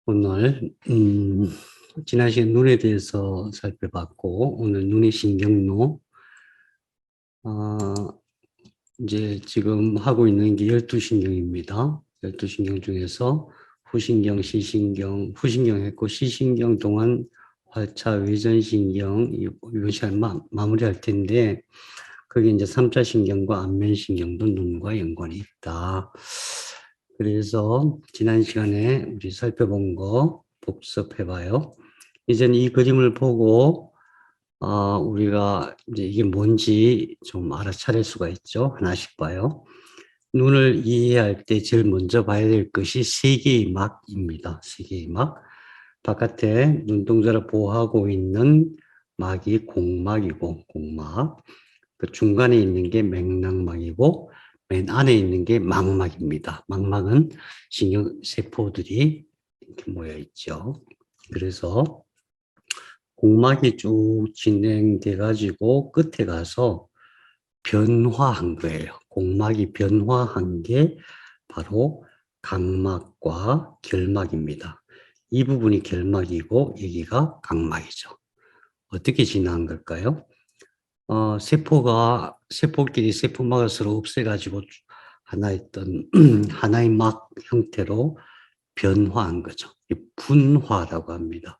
오늘 지난 시간 눈에 대해서 살펴봤고 오늘 눈의 신경로 이제 지금 하고 있는 게 12신경입니다. 12신경 중에서 후신경, 시신경, 후신경 했고 시신경 동안 활차, 외전신경 이번 시간 마무리할 텐데 그게 이제 3차 신경과 안면신경도 눈과 연관이 있다. 그래서 지난 시간에 우리 살펴본 거 복습해봐요. 이제는 이 그림을 보고 우리가 이제 이게 뭔지 좀 알아차릴 수가 있죠. 하나씩 봐요. 눈을 이해할 때 제일 먼저 봐야 될 것이 세 개의 막입니다. 세 개의 막. 바깥에 눈동자를 보호하고 있는 막이 공막이고 공막. 그 중간에 있는 게 맥락막이고 맨 안에 있는 게 망막입니다. 망막은 신경세포들이 이렇게 모여 있죠. 그래서 공막이 쭉 진행돼 가지고 끝에 가서 변화한 거예요. 공막이 변화한 게 바로 각막과 결막입니다. 이 부분이 결막이고 여기가 각막이죠. 어떻게 진화한 걸까요? 세포끼리 세포막을 서로 없애가지고 하나의 막 형태로 변화한 거죠. 분화라고 합니다.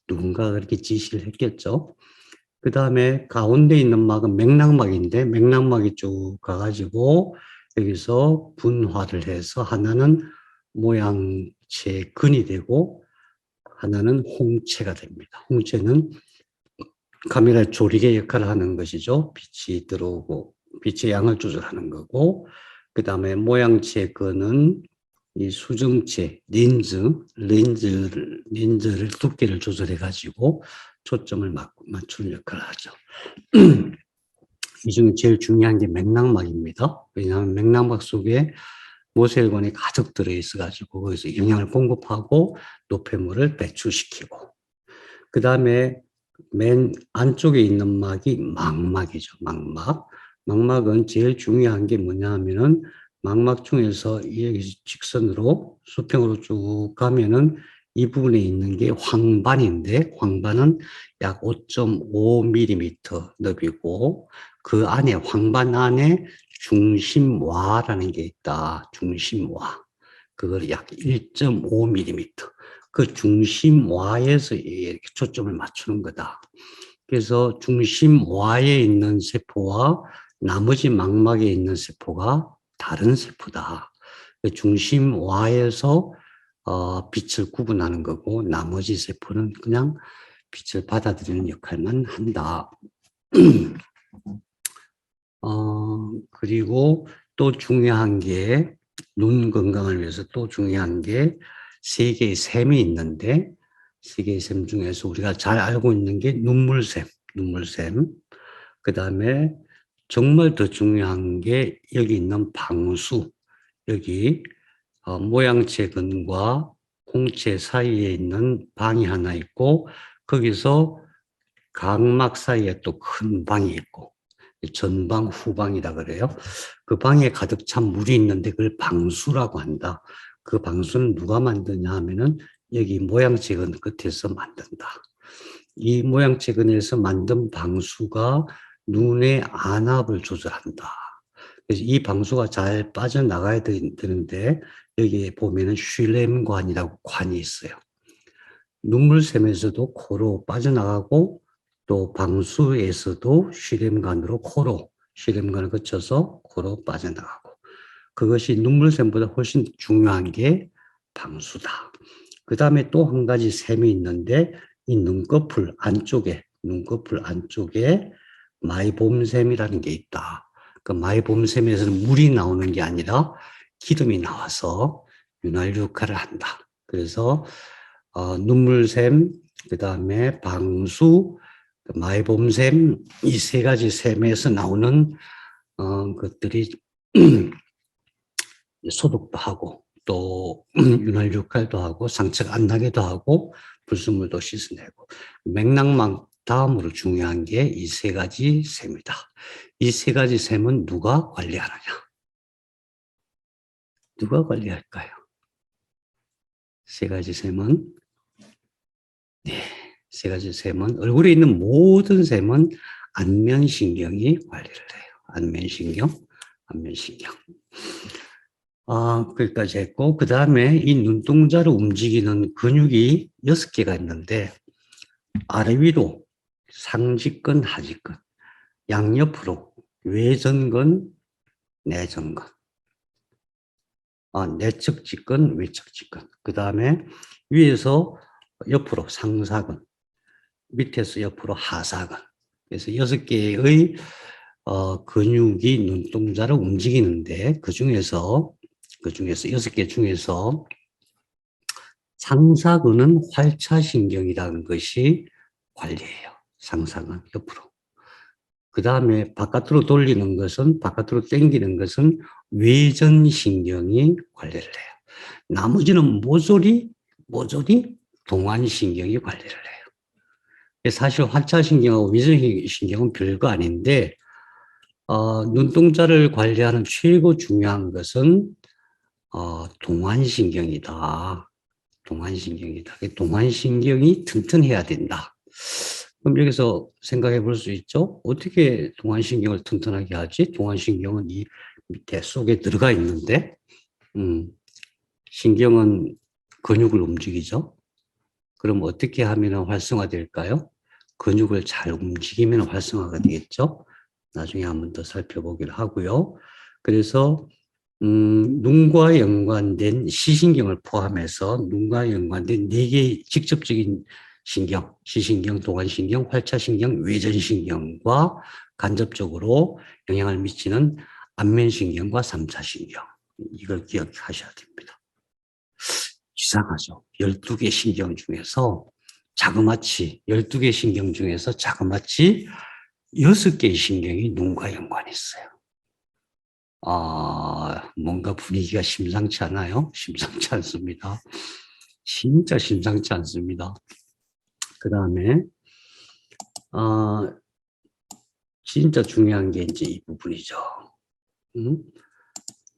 누군가가 그렇게 지시를 했겠죠. 그 다음에 가운데 있는 막은 맥락막인데 맥락막이 쭉 가가지고 여기서 분화를 해서 하나는 모양체 근이 되고 하나는 홍채가 됩니다. 홍채는 카메라 조리개 역할을 하는 것이죠. 빛이 들어오고 빛의 양을 조절하는 거고 그 다음에 모양체 근은 이 수정체 렌즈를 두께를 조절해 가지고 초점을 맞추는 역할을 하죠. 이 중에 제일 중요한 게 맥락막입니다. 왜냐하면 맥락막 속에 모세혈관이 가득 들어있어 가지고 거기서 영양을 공급하고 노폐물을 배출시키고 그 다음에 맨 안쪽에 있는 막이 망막이죠. 망막. 망막은 제일 중요한 게 뭐냐 하면은 망막 중에서 여기 직선으로 수평으로 쭉 가면은 이 부분에 있는 게 황반인데 황반은 약 5.5mm 너비고 그 안에 황반 안에 중심와라는 게 있다. 중심와. 그걸 약 1.5mm. 그 중심와에서 이렇게 초점을 맞추는 거다. 그래서 중심와에 있는 세포와 나머지 망막에 있는 세포가 다른 세포다. 중심와에서 빛을 구분하는 거고 나머지 세포는 그냥 빛을 받아들이는 역할만 한다. 그리고 또 중요한 게 눈 건강을 위해서 또 중요한 게 세 개의 샘이 있는데 세 개의 샘 중에서 우리가 잘 알고 있는 게 눈물샘. 그 다음에 정말 더 중요한 게 여기 있는 방수. 여기 모양체 근과 홍채 사이에 있는 방이 하나 있고 거기서 각막 사이에 또 큰 방이 있고 전방, 후방이라 그래요. 그 방에 가득 찬 물이 있는데 그걸 방수라고 한다. 그 방수는 누가 만드냐 하면은 여기 모양체근 끝에서 만든다. 이 모양체근에서 만든 방수가 눈의 안압을 조절한다. 그래서 이 방수가 잘 빠져나가야 되는데 여기에 보면은 슐렘관이라고 관이 있어요. 눈물샘에서도 코로 빠져나가고 또 방수에서도 슐렘관으로 슐렘관을 거쳐서 코로 빠져나가고 그것이 눈물샘보다 훨씬 중요한 게 방수다. 그 다음에 또 한 가지 샘이 있는데 이 눈꺼풀 안쪽에 마이봄샘이라는 게 있다. 그 마이봄샘에서는 물이 나오는 게 아니라 기름이 나와서 윤활유 역할을 한다. 그래서 눈물샘, 그 다음에 방수, 마이봄샘 이 세 가지 샘에서 나오는 것들이 소독도 하고 또 윤활유 역할도 하고 상처가 안 나게도 하고 불순물도 씻어내고 맥락막 다음으로 중요한 게 이 세 가지 샘이다. 이 세 가지 샘은 누가 관리하느냐? 누가 관리할까요? 세 가지 셈은, 네, 세 가지 셈은, 얼굴에 있는 모든 셈은 안면신경이 관리를 해요. 안면신경. 거기까지 했고, 그 다음에 이 눈동자를 움직이는 근육이 6개가 있는데, 아래 위로, 상직근, 하직근, 양옆으로, 외전근, 내전근, 내측 직근, 외측 직근, 그 다음에 위에서 옆으로 상사근, 밑에서 옆으로 하사근. 그래서 6개의 근육이 눈동자를 움직이는데 그 중에서 6개 중에서 상사근은 활차신경이라는 것이 관리해요. 상사근 옆으로. 그 다음에 바깥으로 당기는 것은 외전신경이 관리를 해요. 나머지는 모조리 동안신경이 관리를 해요. 사실 활차신경하고 외전신경은 별거 아닌데, 눈동자를 관리하는 최고 중요한 것은, 동안신경이다. 동안신경이 튼튼해야 된다. 그럼 여기서 생각해 볼 수 있죠? 어떻게 동안신경을 튼튼하게 하지? 동안신경은 이 밑에 속에 들어가 있는데, 신경은 근육을 움직이죠? 그럼 어떻게 하면 활성화될까요? 근육을 잘 움직이면 활성화가 되겠죠? 나중에 한번 더 살펴보기로 하고요. 그래서 눈과 연관된 시신경을 포함해서 눈과 연관된 4개의 직접적인 신경, 시신경, 동안신경, 활차신경, 외전신경과 간접적으로 영향을 미치는 안면신경과 3차신경. 이걸 기억하셔야 됩니다. 이상하죠. 12개 신경 중에서 자그마치 12개 신경 중에서 자그마치 6개의 신경이 눈과 연관이 있어요. 뭔가 분위기가 심상치 않아요? 심상치 않습니다. 진짜 심상치 않습니다. 그 다음에, 진짜 중요한 게 이제 이 부분이죠.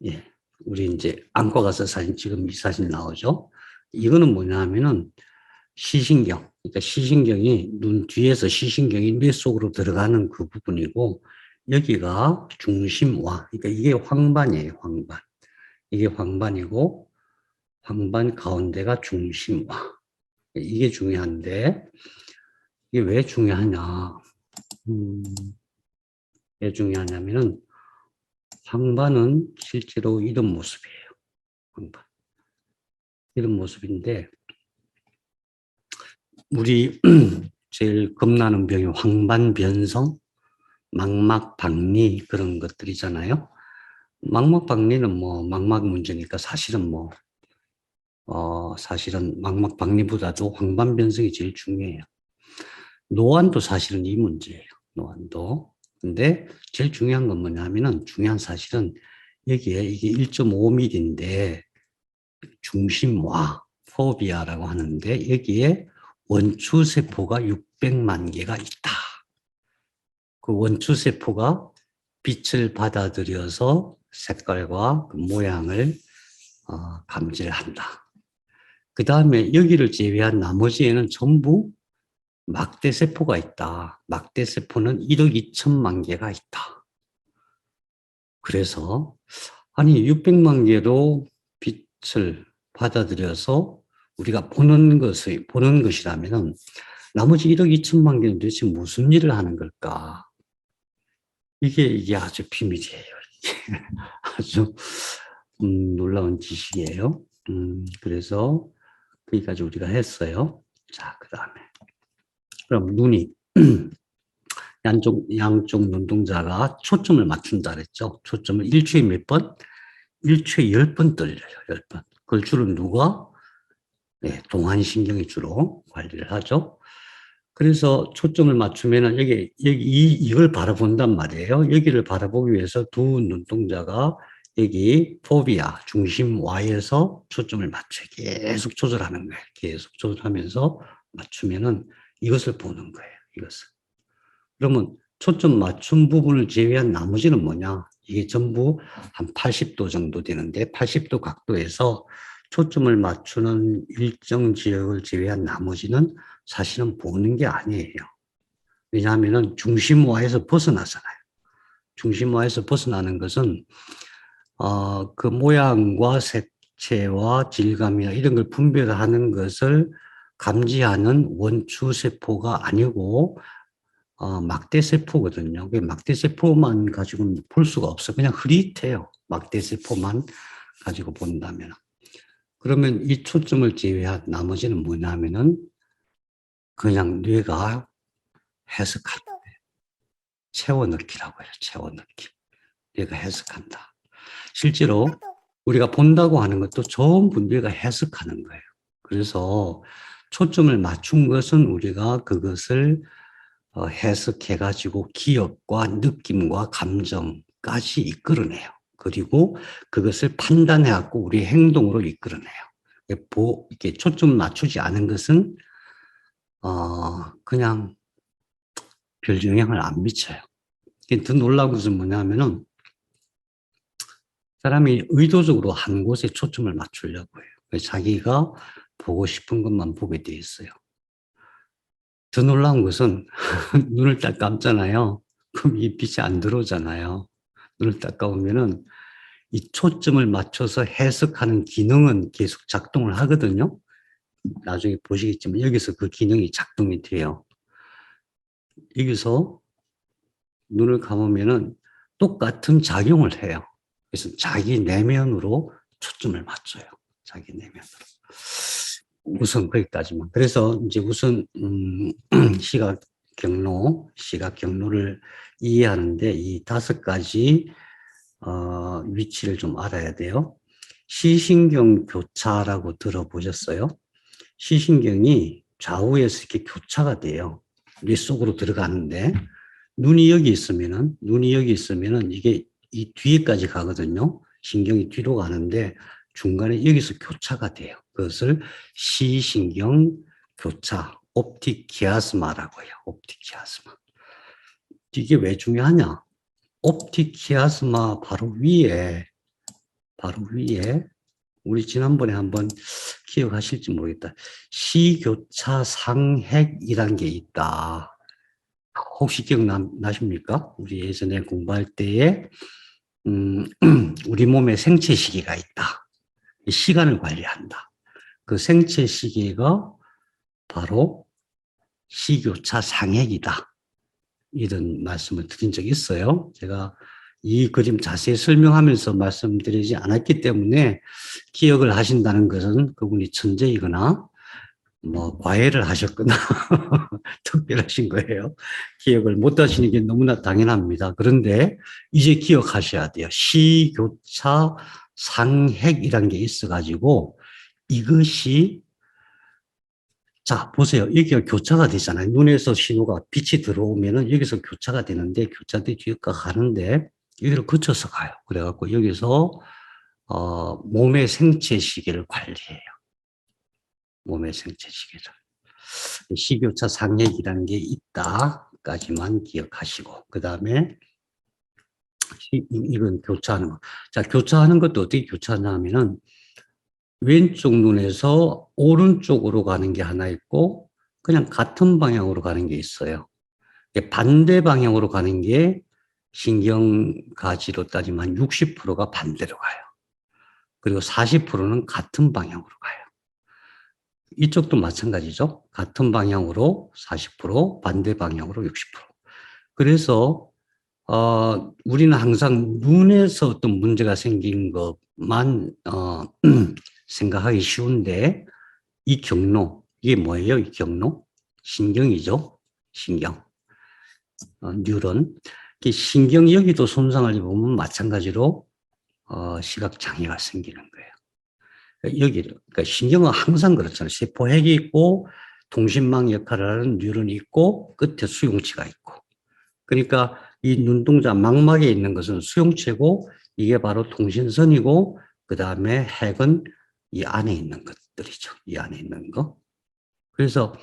예. 우리 이제 안과 가서 사진 지금 이 사진 나오죠? 이거는 뭐냐 하면은 시신경. 그러니까 시신경이 눈 뒤에서 시신경이 뇌 속으로 들어가는 그 부분이고, 여기가 중심와, 그러니까 이게 황반이에요, 황반. 이게 황반이고, 황반 가운데가 중심화. 이게 중요한데, 이게 왜 중요하냐. 왜 중요하냐면은, 황반은 실제로 이런 모습이에요. 황반. 이런 모습인데, 우리 제일 겁나는 병이 황반변성, 망막박리 그런 것들이잖아요. 망막박리는 뭐, 망막 문제니까 사실은 망막박리보다도 황반변성이 제일 중요해요. 노안도 사실은 이 문제예요. 노안도. 근데 제일 중요한 건 뭐냐면은 중요한 사실은 여기에 이게 1.5mm인데 중심화, 포비아라고 하는데 여기에 원추세포가 600만 개가 있다. 그 원추세포가 빛을 받아들여서 색깔과 그 모양을 감지를 한다. 그 다음에 여기를 제외한 나머지에는 전부 막대세포가 있다. 막대세포는 1억 2천만 개가 있다. 그래서 아니 600만 개로 빛을 받아들여서 우리가 보는 것이라면은 나머지 1억 2천만 개는 도대체 무슨 일을 하는 걸까? 이게 아주 비밀이에요. 아주 놀라운 지식이에요. 그래서 거기까지 우리가 했어요. 자, 그 다음에 그럼 눈이 양쪽 눈동자가 초점을 맞춘다 그랬죠. 초점을 일초에 몇 번? 일초에 10번 떨려요. 10번. 그걸 주로 누가? 네, 동안신경이 주로 관리를 하죠. 그래서 초점을 맞추면은 이걸 바라본단 말이에요. 여기를 바라보기 위해서 두 눈동자가 여기 포비아 중심 Y에서 초점을 맞춰 계속 조절하는 거예요. 계속 조절하면서 맞추면은 이것을 보는 거예요. 이것을. 그러면 초점 맞춤 부분을 제외한 나머지는 뭐냐? 이게 전부 한 80도 정도 되는데 80도 각도에서 초점을 맞추는 일정 지역을 제외한 나머지는 사실은 보는 게 아니에요. 왜냐하면 중심화에서 벗어나잖아요. 중심화에서 벗어나는 것은 그 모양과 색채와 질감이나 이런 걸 분별하는 것을 감지하는 원추세포가 아니고 막대세포거든요. 막대세포만 가지고는 볼 수가 없어요. 그냥 흐릿해요. 막대세포만 가지고 본다면. 그러면 이 초점을 제외한 나머지는 뭐냐면은 그냥 뇌가 해석한다. 채워넣기라고 해요. 채워넣기. 뇌가 해석한다. 실제로 우리가 본다고 하는 것도 전부 뇌가 해석하는 거예요. 그래서 초점을 맞춘 것은 우리가 그것을 해석해가지고 기억과 느낌과 감정까지 이끌어내요. 그리고 그것을 판단해갖고 우리 행동으로 이끌어내요. 이렇게 초점을 맞추지 않은 것은 그냥 별 영향을 안 미쳐요. 더 놀라운 것은 뭐냐면은 사람이 의도적으로 한 곳에 초점을 맞추려고 해요. 자기가 보고 싶은 것만 보게 돼 있어요. 더 놀라운 것은 눈을 딱 감잖아요. 그럼 이 빛이 안 들어오잖아요. 눈을 딱 감으면은 이 초점을 맞춰서 해석하는 기능은 계속 작동을 하거든요. 나중에 보시겠지만 여기서 그 기능이 작동이 돼요. 여기서 눈을 감으면은 똑같은 작용을 해요. 그래서 자기 내면으로 초점을 맞춰요. 자기 내면으로. 우선 거기까지만. 그래서 이제 우선 시각 경로를 이해하는데 이 5가지 위치를 좀 알아야 돼요. 시신경 교차라고 들어보셨어요? 시신경이 좌우에서 이렇게 교차가 돼요. 뇌 속으로 들어가는데 눈이 여기 있으면은 이게 이 뒤에까지 가거든요. 신경이 뒤로 가는데 중간에 여기서 교차가 돼요. 그것을 시신경 교차, 옵틱 키아스마라고 해요. 옵틱 키아스마. 이게 왜 중요하냐? 옵틱 키아스마 바로 위에 우리 지난번에 한번 기억하실지 모르겠다. 시교차 상핵이란 게 있다. 혹시 기억나십니까? 우리 예전에 공부할 때에 우리 몸에 생체 시계가 있다. 시간을 관리한다. 그 생체 시계가 바로 시교차 상핵이다. 이런 말씀을 드린 적이 있어요. 제가 이 그림 자세히 설명하면서 말씀드리지 않았기 때문에 기억을 하신다는 것은 그분이 천재이거나 뭐 과외를 하셨거나 특별하신 거예요. 기억을 못 하시는 게 너무나 당연합니다. 그런데 이제 기억하셔야 돼요. 시교차 상핵이라는 게 있어가지고 이것이 자 보세요. 여기가 교차가 되잖아요. 눈에서 신호가 빛이 들어오면은 여기서 교차가 되는데 교차대 뒤가 가는데 여기를 거쳐서 가요. 그래갖고 여기서 몸의 생체 시계를 관리해요. 몸의 생체 시계를. 시교차 상핵이라는 게 있다까지만 기억하시고 그 다음에 이건 교차하는 거. 자, 교차하는 것도 어떻게 교차하냐면은 왼쪽 눈에서 오른쪽으로 가는 게 하나 있고 그냥 같은 방향으로 가는 게 있어요. 반대 방향으로 가는 게 신경가지로 따지면 60%가 반대로 가요. 그리고 40%는 같은 방향으로 가요. 이쪽도 마찬가지죠. 같은 방향으로 40%, 반대 방향으로 60%. 그래서 우리는 항상 눈에서 어떤 문제가 생긴 것만 생각하기 쉬운데 이 경로, 이게 뭐예요? 이 경로? 신경이죠. 신경. 뉴런. 신경 여기도 손상을 입으면 마찬가지로 시각 장애가 생기는 거예요. 그러니까 신경은 항상 그렇잖아요. 세포핵이 있고 통신망 역할을 하는 뉴런이 있고 끝에 수용체가 있고. 그러니까 이 눈동자 망막에 있는 것은 수용체고 이게 바로 통신선이고 그 다음에 핵은 이 안에 있는 것들이죠. 이 안에 있는 거. 그래서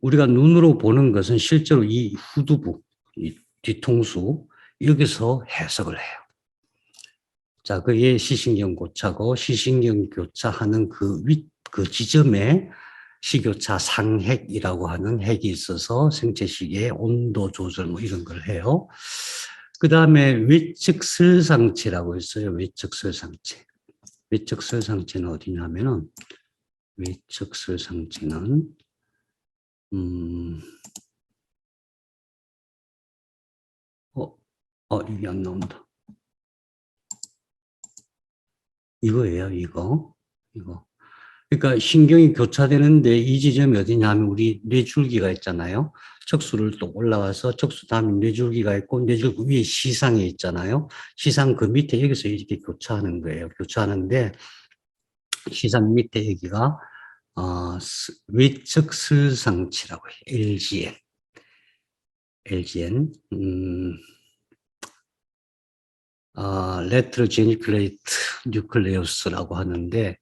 우리가 눈으로 보는 것은 실제로 이 후두부, 이 뒤통수 여기서 해석을 해요. 자, 그게 시신경 고차고 시신경 교차하는 그 지점에 시교차 상핵이라고 하는 핵이 있어서 생체시계의 온도 조절 뭐 이런 걸 해요. 그 다음에 외측설상체라고 있어요. 외측설상체. 외측설상체는 어디냐면은 외측설상체는 이게 안 나온다. 이거예요, 이거. 이거. 그러니까 신경이 교차되는데 이 지점이 어디냐면 우리 뇌줄기가 있잖아요. 척수를 또 올라와서 척수 다음에 뇌줄기가 있고 뇌줄기 위에 시상이 있잖아요. 시상 그 밑에 여기서 이렇게 교차하는 거예요. 교차하는데 시상 밑에 여기가 외측슬상치라고 해요. LGN. LGN. 레트로 제니클레이트 뉴클레우스라고 하는데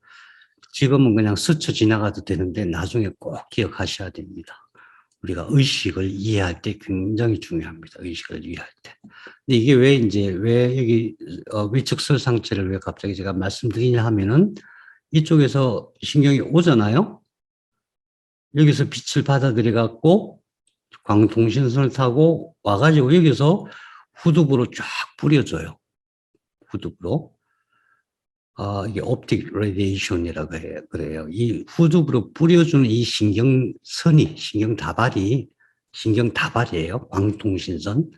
지금은 그냥 스쳐 지나가도 되는데 나중에 꼭 기억하셔야 됩니다. 우리가 의식을 이해할 때 굉장히 중요합니다. 의식을 이해할 때. 근데 이게 왜 여기 위측설 상체를 왜 갑자기 제가 말씀드리냐 하면은 이쪽에서 신경이 오잖아요. 여기서 빛을 받아들여 갖고 광통신선을 타고 와가지고 여기서 후두부로 쫙 뿌려줘요. 후두부로. 이게 옵틱 레디에이션이라고 해요. 그래요. 이 후두부로 뿌려주는 이 신경다발이에요. 광통신선.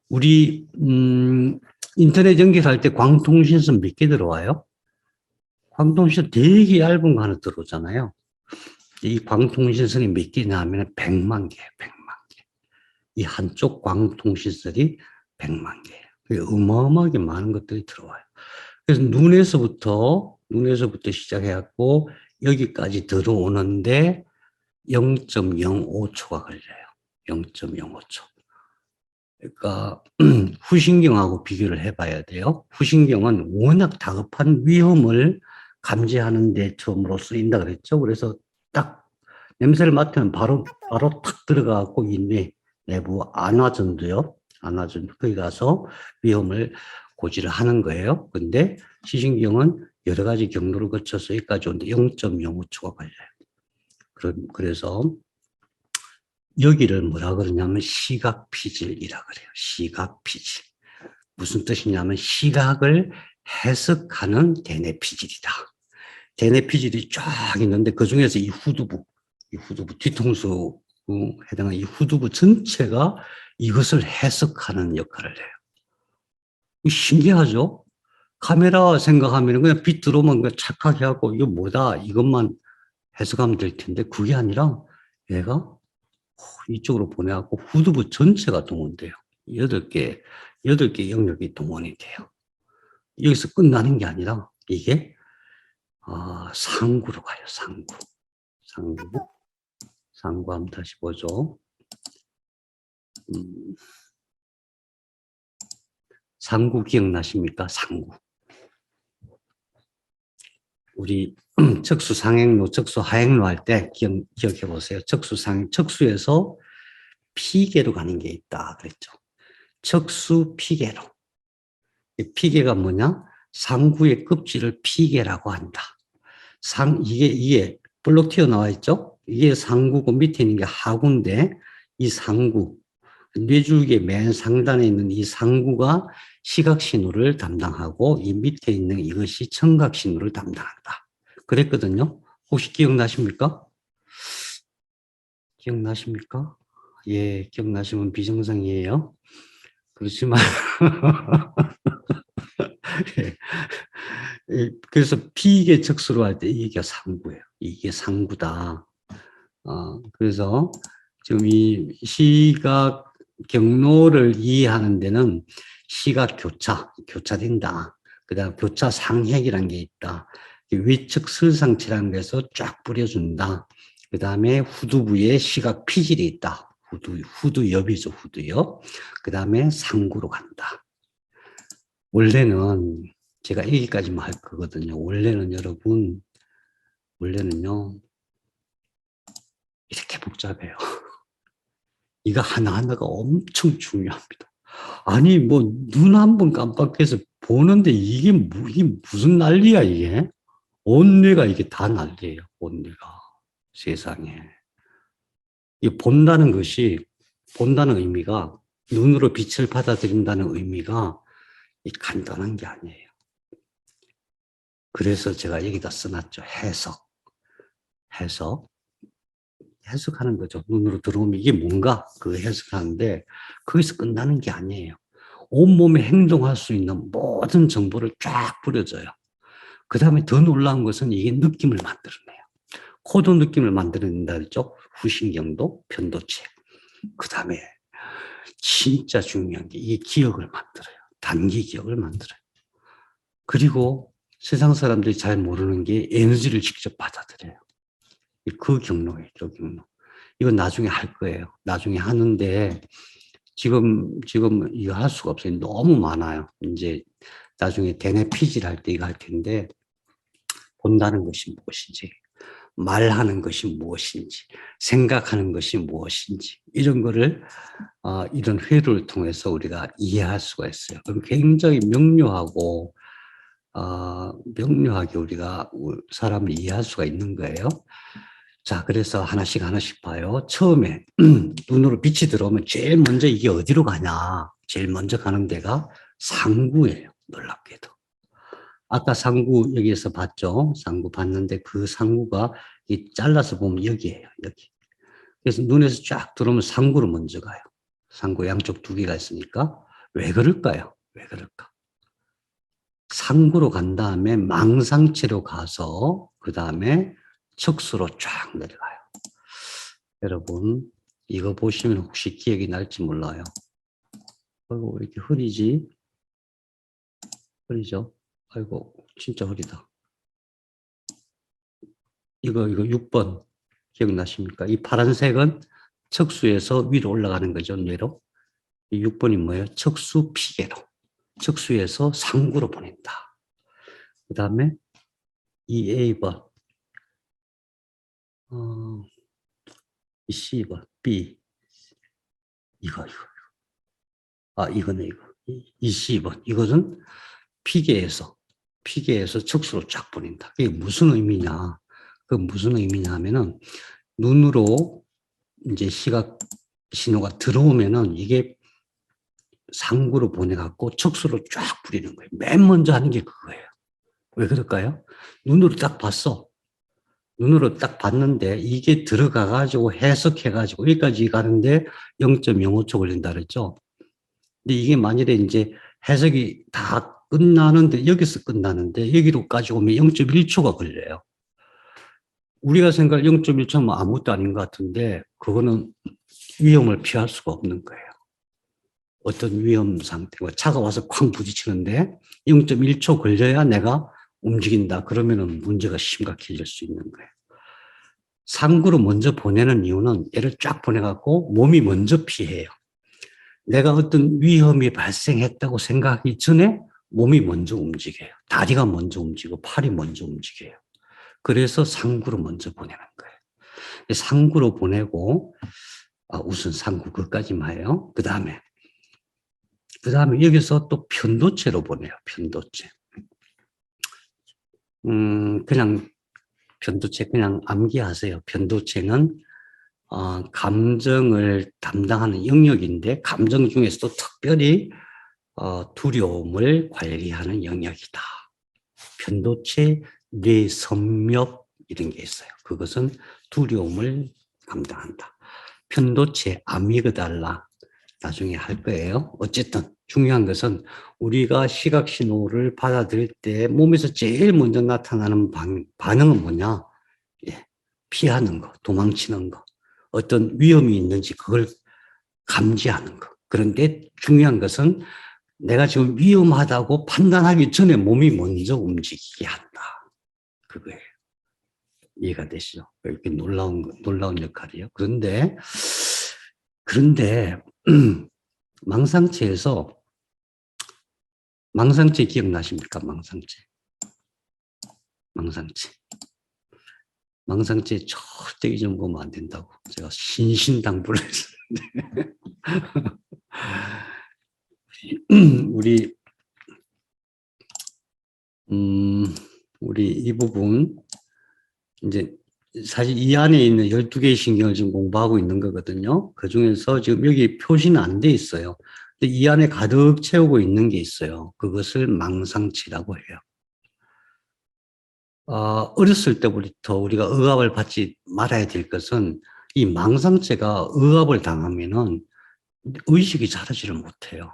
우리, 인터넷 연결할 때 광통신선 몇 개 들어와요? 광통신선 되게 얇은 거 하나 들어오잖아요. 이 광통신선이 몇 개냐 하면 100만 개예요. 100만 개. 이 한쪽 광통신선이 100만 개예요. 어마어마하게 많은 것들이 들어와요. 그래서 눈에서부터 시작해갖고 여기까지 들어오는데 0.05초가 걸려요. 0.05초. 그러니까 후신경하고 비교를 해봐야 돼요. 후신경은 워낙 다급한 위험을 감지하는 데 처음으로 쓰인다 그랬죠. 그래서 딱 냄새를 맡으면 바로 탁 들어가갖고 이 내부 안화전도요. 안화전 거기 가서 위험을 고지를 하는 거예요. 근데 시신경은 여러 가지 경로를 거쳐서 여기까지 오는데 0.05초가 걸려요. 그래서 여기를 뭐라 그러냐면 시각피질이라 그래요. 시각피질. 무슨 뜻이냐면 시각을 해석하는 대뇌피질이다. 대뇌피질이 쫙 있는데 그 중에서 이 후두부 뒤통수 해당하는 이 후두부 전체가 이것을 해석하는 역할을 해요. 신기하죠? 카메라 생각하면 그냥 빛 들어오면 그냥 착하게 하고 이거 뭐다 이것만 해석하면 될 텐데 그게 아니라 얘가 이쪽으로 보내갖고 후두부 전체가 동원돼요. 8개 영역이 동원이 돼요. 여기서 끝나는 게 아니라 이게 상구로 가요. 상구 한번 다시 보죠. 상구 기억나십니까? 상구. 우리 척수 상행로, 척수 하행로 할 때 기억해 보세요. 척수에서 피계로 가는 게 있다 그랬죠. 척수 피계로. 피계가 뭐냐? 상구의 껍질을 피계라고 한다. 이게 볼록 튀어나와 있죠? 이게 상구고 밑에 있는 게 하구인데 이 상구, 뇌줄기의 맨 상단에 있는 이 상구가 시각신호를 담당하고 이 밑에 있는 이것이 청각신호를 담당한다. 그랬거든요. 혹시 기억나십니까? 기억나십니까? 예, 기억나시면 비정상이에요. 그렇지만 그래서 피계 척수로 할 때 이게 상구예요. 이게 상구다. 그래서 지금 이 시각 경로를 이해하는 데는 시각 교차된다. 그다음 교차 상핵이라는 게 있다. 외측 슬상체라는 데서 쫙 뿌려준다. 그다음에 후두부에 시각 피질이 있다. 후두엽이죠, 후두엽. 그다음에 상구로 간다. 원래는 제가 여기까지만 할 거거든요. 원래는 여러분, 원래는요 이렇게 복잡해요. 이거 하나하나가 엄청 중요합니다. 아니, 뭐, 눈 한 번 깜빡해서 보는데 이게 무슨 난리야, 이게? 온 뇌가 이게 다 난리예요, 온 뇌가. 세상에. 이 본다는 의미가, 눈으로 빛을 받아들인다는 의미가 간단한 게 아니에요. 그래서 제가 여기다 써놨죠. 해석. 해석. 해석하는 거죠. 눈으로 들어오면 이게 뭔가 그 해석하는데 거기서 끝나는 게 아니에요. 온몸에 행동할 수 있는 모든 정보를 쫙 뿌려줘요. 그 다음에 더 놀라운 것은 이게 느낌을 만들어내요. 코도 느낌을 만들어낸다 그랬죠. 후신경도, 편도체. 그 다음에 진짜 중요한 게 이게 기억을 만들어요. 단기 기억을 만들어요. 그리고 세상 사람들이 잘 모르는 게 에너지를 직접 받아들여요. 그 경로예요, 그 경로. 이건 나중에 할 거예요. 나중에 하는데 지금 이거 할 수가 없어요. 너무 많아요. 이제 나중에 대뇌 피질 할 때 이거 할 텐데 본다는 것이 무엇인지, 말하는 것이 무엇인지, 생각하는 것이 무엇인지 이런 거를 이런 회로를 통해서 우리가 이해할 수가 있어요. 그럼 굉장히 명료하게 우리가 사람을 이해할 수가 있는 거예요. 자, 그래서 하나씩 봐요. 처음에 눈으로 빛이 들어오면 제일 먼저 이게 어디로 가냐? 제일 먼저 가는 데가 상구예요. 놀랍게도. 아까 상구 여기에서 봤죠? 상구 봤는데 그 상구가 이 잘라서 보면 여기예요. 여기. 그래서 눈에서 쫙 들어오면 상구로 먼저 가요. 상구 양쪽 두 개가 있으니까. 왜 그럴까요? 왜 그럴까? 상구로 간 다음에 망상체로 가서 그 다음에 척수로 쫙 내려가요. 여러분 이거 보시면 혹시 기억이 날지 몰라요. 아이고 왜 이렇게 흐리지? 흐리죠? 아이고 진짜 흐리다. 이거 6번 기억나십니까? 이 파란색은 척수에서 위로 올라가는 거죠. 뇌로. 이 6번이 뭐예요? 척수 피계로. 척수에서 상구로 보낸다. 그 다음에 이 A번, 이 C번, B, 이거. 이거네, 이거. 이 C번. 이것은 피계에서 척수로 쫙 보낸다. 이게 무슨 의미냐? 그 무슨 의미냐 하면은 눈으로 이제 시각 신호가 들어오면은 이게 상구로 보내갖고 척수로 쫙 뿌리는 거예요. 맨 먼저 하는 게 그거예요. 왜 그럴까요? 눈으로 딱 봤어. 눈으로 딱 봤는데 이게 들어가가지고 해석해가지고 여기까지 가는데 0.05초 걸린다 그랬죠. 근데 이게 만일에 이제 해석이 다 끝나는데 여기서 끝나는데 여기로까지 오면 0.1초가 걸려요. 우리가 생각할 0.1초면 아무것도 아닌 것 같은데 그거는 위험을 피할 수가 없는 거예요. 어떤 위험 상태가 차가 와서 쾅 부딪히는데 0.1초 걸려야 내가 움직인다. 그러면은 문제가 심각해질 수 있는 거예요. 상구로 먼저 보내는 이유는 얘를 쫙 보내갖고 몸이 먼저 피해요. 내가 어떤 위험이 발생했다고 생각하기 전에 몸이 먼저 움직여요. 다리가 먼저 움직이고 팔이 먼저 움직여요. 그래서 상구로 먼저 보내는 거예요. 상구로 보내고 우선 상구 그까지만 해요. 그 다음에 여기서 또 편도체로 보내요. 편도체. 그냥 편도체 그냥 암기하세요. 편도체는 감정을 담당하는 영역인데 감정 중에서도 특별히 두려움을 관리하는 영역이다. 편도체, 뇌섬력 이런 게 있어요. 그것은 두려움을 감당한다. 편도체, 아미그달라 나중에 할 거예요. 어쨌든 중요한 것은 우리가 시각 신호를 받아들일 때 몸에서 제일 먼저 나타나는 반응은 뭐냐? 예, 피하는 거, 도망치는 거, 어떤 위험이 있는지 그걸 감지하는 거. 그런데 중요한 것은 내가 지금 위험하다고 판단하기 전에 몸이 먼저 움직이게 한다. 그거예요. 이해가 되시죠? 이렇게 놀라운 역할이에요. 그런데, 망상체에서, 망상체 기억나십니까? 망상체. 망상체 절대 잊어먹으면 안 된다고 제가 신신당부를 했었는데. 우리 우리 이 부분 이제 사실 이 안에 있는 12개의 신경을 지금 공부하고 있는 거거든요. 그중에서 지금 여기 표시는 안 돼 있어요. 근데 이 안에 가득 채우고 있는 게 있어요. 그것을 망상치라고 해요. 어렸을 때부터 우리가 억압을 받지 말아야 될 것은 이 망상체가 억압을 당하면은 의식이 자라지를 못해요.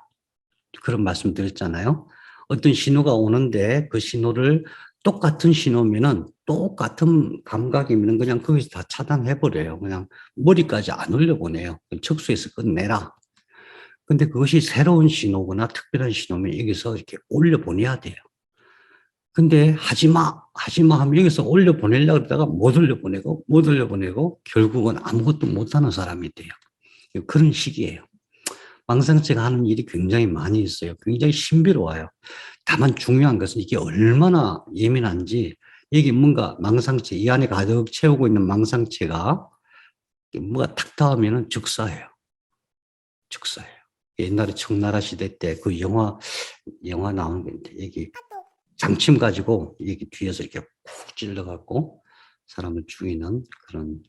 그런 말씀 드렸잖아요. 어떤 신호가 오는데 그 신호를 똑같은 신호면은 똑같은 감각이면 그냥 거기서 다 차단해버려요. 그냥 머리까지 안 올려보내요. 척수에서 끝내라. 근데 그것이 새로운 신호거나 특별한 신호면 여기서 이렇게 올려보내야 돼요. 근데 하지 마 하면 여기서 올려보내려고 그러다가 못 올려보내고 결국은 아무것도 못하는 사람이 돼요. 그런 시기예요. 망상체가 하는 일이 굉장히 많이 있어요. 굉장히 신비로워요. 다만 중요한 것은 이게 얼마나 예민한지, 여기 뭔가 망상체, 이 안에 가득 채우고 있는 망상체가 뭐가 탁 닿으면 즉사예요. 즉사예요. 옛날에 청나라 시대 때 그 영화 나오는 게 있는데, 여기 장침 가지고 여기 뒤에서 이렇게 푹 찔러갖고 사람을 죽이는 그런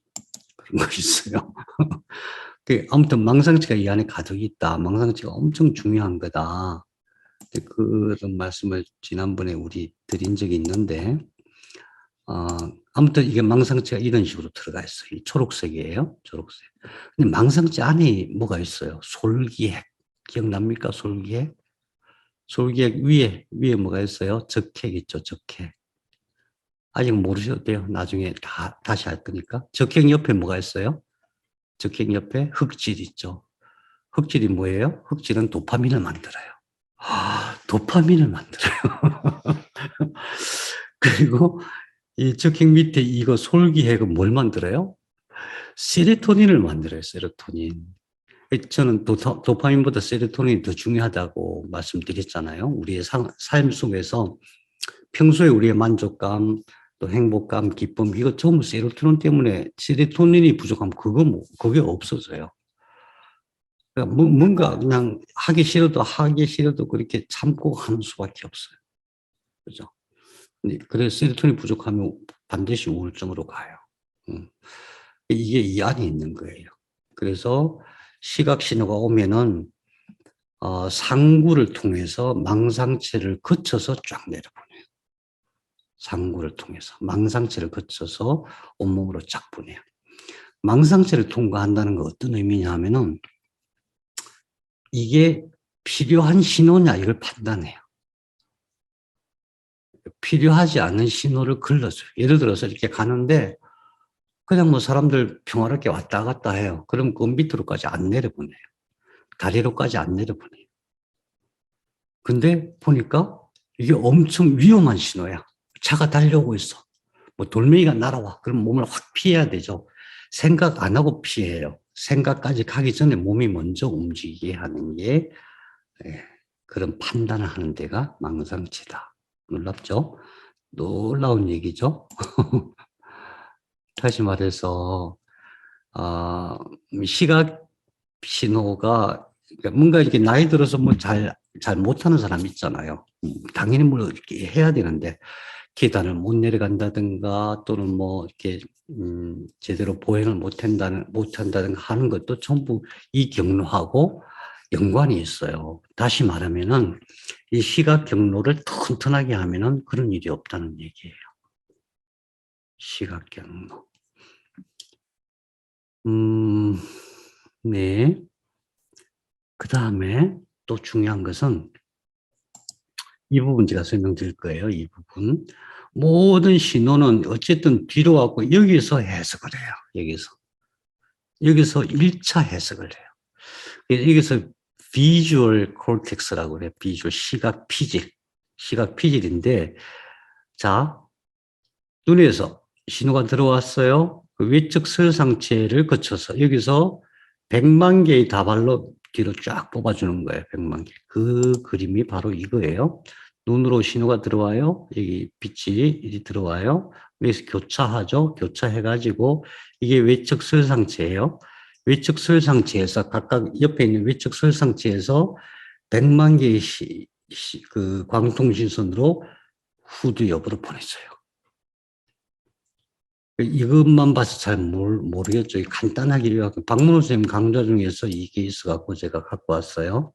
거 있어요. 아무튼 망상체가 이 안에 가득 있다. 망상체가 엄청 중요한 거다. 그런 말씀을 지난번에 우리 드린 적이 있는데, 아무튼 이게 망상체가 이런 식으로 들어가 있어요. 이 초록색이에요. 초록색. 근데 망상체 안에 뭐가 있어요? 솔기핵. 기억납니까? 솔기핵? 솔기핵 위에 뭐가 있어요? 적핵 있죠. 적핵. 아직 모르셔도 돼요. 나중에 다시 할 거니까. 적핵 옆에 뭐가 있어요? 적핵 옆에 흑질 있죠. 흑질이 뭐예요? 흑질은 도파민을 만들어요. 도파민을 만들어요. 그리고 이 적핵 밑에 이거 솔기핵은 뭘 만들어요? 세로토닌을 만들어요. 세로토닌. 저는 도파민보다 세로토닌이 더 중요하다고 말씀드렸잖아요. 우리의 삶 속에서 평소에 우리의 만족감, 또 행복감, 기쁨, 이거 전부 세로토닌 때문에 세로토닌이 부족하면 그게 없어져요. 그러니까 뭔가 그냥 하기 싫어도 그렇게 참고 하는 수밖에 없어요. 그죠? 그래서 세로토닌 부족하면 반드시 우울증으로 가요. 이게 이 안에 있는 거예요. 그래서 시각 신호가 오면은 상구를 통해서 망상체를 거쳐서 쫙 내려보내요. 상구를 통해서 망상체를 거쳐서 온몸으로 쫙 보내요. 망상체를 통과한다는 건 어떤 의미냐 하면은 이게 필요한 신호냐 이걸 판단해요. 필요하지 않은 신호를 걸러줘요. 예를 들어서 이렇게 가는데 그냥 뭐 사람들 평화롭게 왔다 갔다 해요. 그럼 그 밑으로까지 안 내려보내요. 다리로까지 안 내려보내요. 근데 보니까 이게 엄청 위험한 신호야. 차가 달려오고 있어. 뭐 돌멩이가 날아와. 그럼 몸을 확 피해야 되죠. 생각 안 하고 피해요. 생각까지 가기 전에 몸이 먼저 움직이게 하는 게 그런 판단을 하는 데가 망상치다. 놀랍죠? 놀라운 얘기죠? 다시 말해서 시각 신호가 그러니까 뭔가 이렇게 나이 들어서 뭐 잘 못하는 사람 있잖아요. 당연히 뭐 이렇게 해야 되는데 계단을 못 내려간다든가 또는 뭐 이렇게 제대로 보행을 못한다든가 하는 것도 전부 이 경로하고 연관이 있어요. 다시 말하면은 이 시각 경로를 튼튼하게 하면은 그런 일이 없다는 얘기예요. 시각 경로. 네. 그 다음에 또 중요한 것은 이 부분 제가 설명드릴 거예요. 이 부분. 모든 신호는 어쨌든 뒤로 왔고 여기서 해석을 해요. 여기서 1차 해석을 해요. 여기서 비주얼 콜텍스라고 그래요. 비주얼 시각 피질. 시각 피질인데 자, 눈에서 신호가 들어왔어요. 그 외적 설상체를 거쳐서 여기서 100만 개의 다발로 뒤로 쫙 뽑아주는 거예요. 100만 개. 그 그림이 바로 이거예요. 눈으로 신호가 들어와요. 여기 빛이 들어와요. 여기서 교차하죠. 교차해가지고 이게 외적 설상체예요. 외적 설상체에서 각각 옆에 있는 외적 설상체에서 100만 개의 그 광통신선으로 후드 옆으로 보냈어요. 이것만 봐서 잘 모르겠죠. 간단하게 박문호 선생님 강좌 중에서 이 케이스 갖고 제가 갖고 왔어요.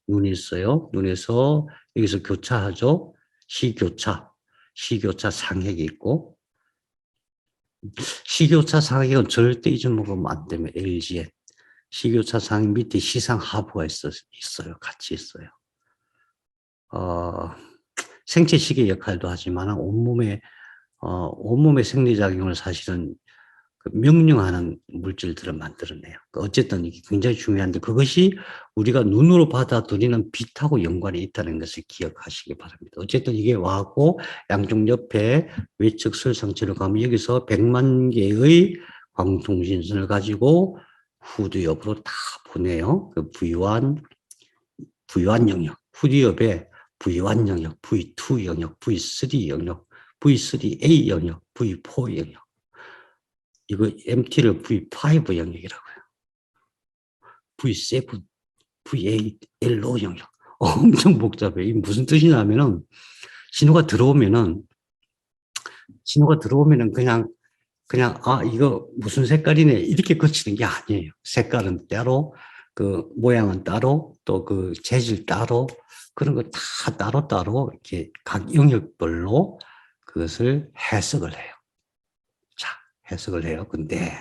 눈이 있어요. 눈에서 여기서 교차하죠. 시교차 상핵이 있고, 시교차 상핵은 절대 잊어먹으면 안 되면 LGN. 시교차 상핵 밑에 시상 하부가 있어요. 같이 있어요. 생체 시계 역할도 하지만 온몸의 생리작용을 사실은 그 명령하는 물질들을 만들어내요. 어쨌든 이게 굉장히 중요한데 그것이 우리가 눈으로 받아들이는 빛하고 연관이 있다는 것을 기억하시기 바랍니다. 어쨌든 이게 와고 양쪽 옆에 외측 설상체로 가면 여기서 100만 개의 광통신선을 가지고 후드 옆으로 다 보내요. 그 V1 영역, 후드 옆에 V1 영역, V2 영역, V3 영역, V3A 영역, V4 영역. 이거 MT를 V5 영역이라고 해요. V7, V8, LO 영역. 엄청 복잡해요. 이게 무슨 뜻이냐면은 신호가 들어오면은 그냥 이거 무슨 색깔이네 이렇게 거치는 게 아니에요. 색깔은 따로, 그 모양은 따로, 또 그 재질 따로, 그런 거 다 따로따로 이렇게 각 영역별로 그것을 해석을 해요. 자, 해석을 해요. 근데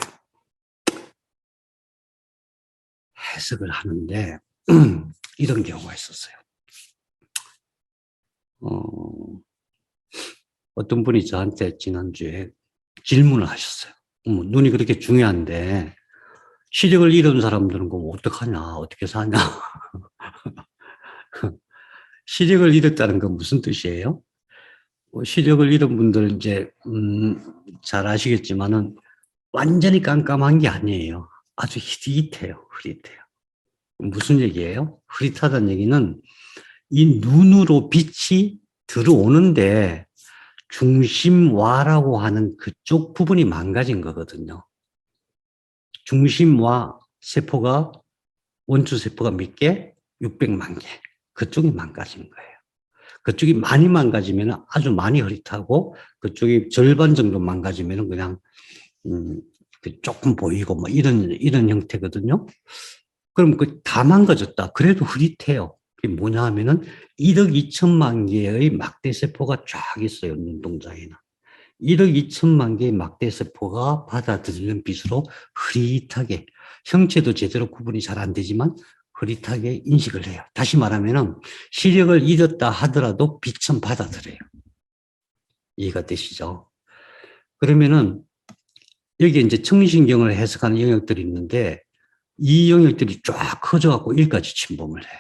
해석을 하는데 이런 경우가 있었어요. 어떤 분이 저한테 지난주에 질문을 하셨어요. 눈이 그렇게 중요한데 시력을 잃은 사람들은 그럼 어떡하냐, 어떻게 사냐. 시력을 잃었다는 건 무슨 뜻이에요? 시력을 잃은 분들은 이제 잘 아시겠지만은 완전히 깜깜한 게 아니에요. 아주 흐릿해요. 무슨 얘기예요? 흐릿하다는 얘기는 이 눈으로 빛이 들어오는데 중심와라고 하는 그쪽 부분이 망가진 거거든요. 중심와 세포가, 원추 세포가 몇 개? 600만 개. 그쪽이 망가진 거예요. 그쪽이 많이 망가지면 아주 많이 흐릿하고, 그쪽이 절반 정도 망가지면 그냥 조금 보이고 뭐 이런 형태거든요. 그럼 그 다 망가졌다. 그래도 흐릿해요. 그게 뭐냐 하면은 1억 2천만 개의 막대세포가 쫙 있어요. 눈동자에는. 1억 2천만 개의 막대세포가 받아들이는 빛으로 흐릿하게, 형체도 제대로 구분이 잘 안 되지만 흐릿하게 인식을 해요. 다시 말하면은 시력을 잃었다 하더라도 빛은 받아들여요. 이해가 되시죠? 그러면은 여기 이제 청신경을 해석하는 영역들이 있는데 이 영역들이 쫙 커져갖고 여기까지 침범을 해요.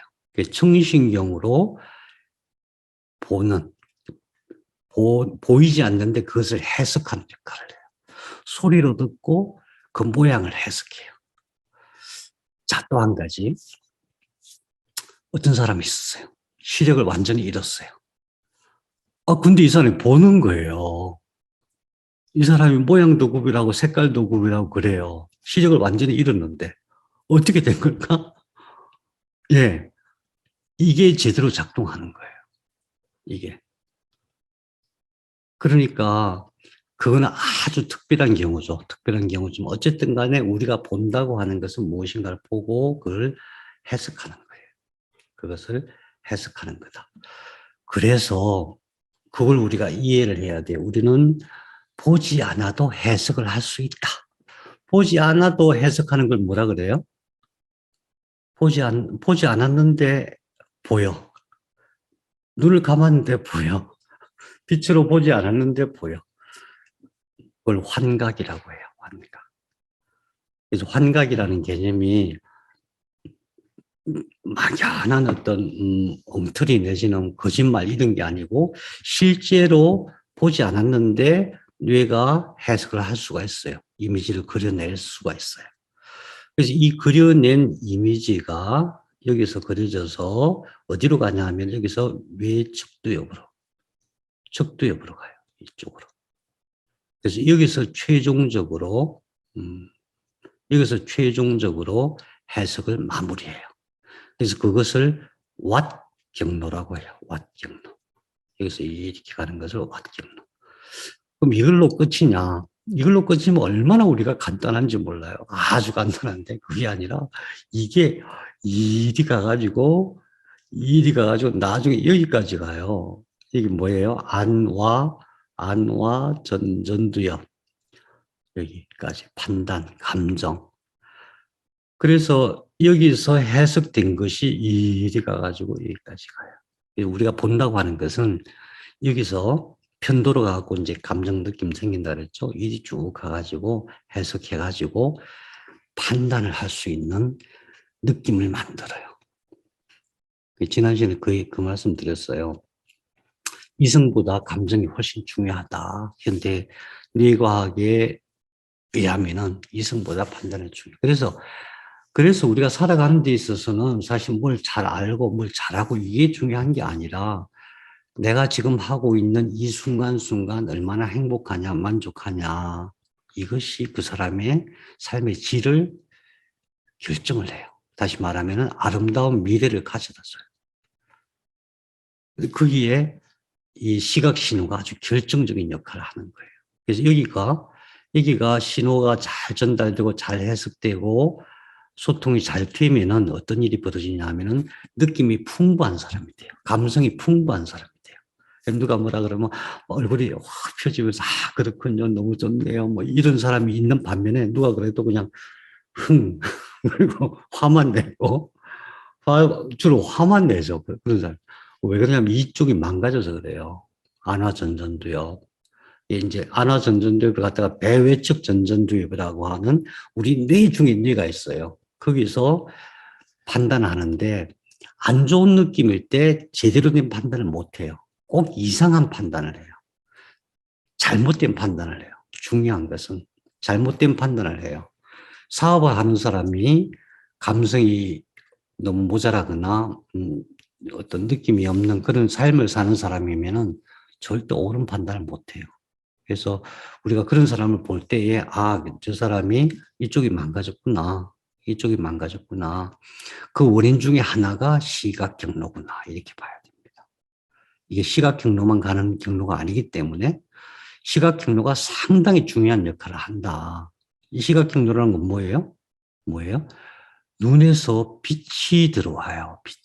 청신경으로 보이지 않는데 그것을 해석하는 역할을 해요. 소리로 듣고 그 모양을 해석해요. 자, 또 한 가지. 어떤 사람이 있었어요. 시력을 완전히 잃었어요. 근데 이 사람이 보는 거예요. 이 사람이 모양도 구별하고 색깔도 구별하고 그래요. 시력을 완전히 잃었는데 어떻게 된 걸까? 예, 이게 제대로 작동하는 거예요. 이게. 그러니까 그거는 아주 특별한 경우죠. 특별한 경우지만 어쨌든 간에 우리가 본다고 하는 것은 무엇인가를 보고 그걸 해석하는 거예요. 그것을 해석하는 거다. 그래서 그걸 우리가 이해를 해야 돼요. 우리는 보지 않아도 해석을 할 수 있다. 보지 않아도 해석하는 걸 뭐라 그래요? 보지 않았는데 보여. 눈을 감았는데 보여. 빛으로 보지 않았는데 보여. 그걸 환각이라고 해요. 환각. 그래서 환각이라는 개념이 막연한 어떤 엉터리 내지는 거짓말 이런 게 아니고 실제로 보지 않았는데 뇌가 해석을 할 수가 있어요. 이미지를 그려낼 수가 있어요. 그래서 이 그려낸 이미지가 여기서 그려져서 어디로 가냐 하면 여기서 외측두엽으로 가요. 이쪽으로. 그래서 여기서 최종적으로 해석을 마무리해요. 그래서 그것을 왓 경로라고 해요. 왓 경로. 여기서 이렇게 가는 것을 왓 경로. 그럼 이걸로 끝이냐? 이걸로 끝이면 얼마나 우리가 간단한지 몰라요. 아주 간단한데 그게 아니라 이게 이리 가가지고 나중에 여기까지 가요. 이게 뭐예요? 안와 전두엽. 여기까지 판단, 감정. 그래서 여기서 해석된 것이 이리 가가지고 여기까지 가요. 우리가 본다고 하는 것은 여기서 편도로 가고 이제 감정 느낌 생긴다 그랬죠. 이리 쭉 가가지고 해석해가지고 판단을 할 수 있는 느낌을 만들어요. 지난 시간에 그 말씀 드렸어요. 이성보다 감정이 훨씬 중요하다. 현대 뇌과학에 의하면은 이성보다 판단이 중요해요. 그래서 우리가 살아가는 데 있어서는 사실 뭘 잘 알고 뭘 잘하고 이게 중요한 게 아니라 내가 지금 하고 있는 이 순간순간 얼마나 행복하냐, 만족하냐. 이것이 그 사람의 삶의 질을 결정을 해요. 다시 말하면 아름다운 미래를 가져다 줘요. 거기에 이 시각 신호가 아주 결정적인 역할을 하는 거예요. 그래서 여기가 신호가 잘 전달되고 잘 해석되고 소통이 잘 되면은 어떤 일이 벌어지냐 하면은 느낌이 풍부한 사람이 돼요. 감성이 풍부한 사람이 돼요. 누가 뭐라 그러면 얼굴이 확 펴지면서 그렇군요. 너무 좋네요. 뭐 이런 사람이 있는 반면에 누가 그래도 그냥 그리고 화만 내고 주로 화만 내죠. 그런 사람. 왜 그러냐면 이쪽이 망가져서 그래요. 안화전전두엽. 이제 안화전전두엽을 갖다가 배외측 전전두엽이라고 하는 우리 뇌 중에 뇌가 있어요. 거기서 판단하는데 안 좋은 느낌일 때 제대로 된 판단을 못 해요. 꼭 이상한 판단을 해요. 잘못된 판단을 해요. 중요한 것은 잘못된 판단을 해요. 사업을 하는 사람이 감성이 너무 모자라거나 어떤 느낌이 없는 그런 삶을 사는 사람이면은 절대 옳은 판단을 못 해요. 그래서 우리가 그런 사람을 볼 때에 저 사람이 이쪽이 망가졌구나. 이쪽이 망가졌구나. 그 원인 중에 하나가 시각 경로구나. 이렇게 봐야 됩니다. 이게 시각 경로만 가는 경로가 아니기 때문에 시각 경로가 상당히 중요한 역할을 한다. 이 시각 경로라는 건 뭐예요? 눈에서 빛이 들어와요. 빛이.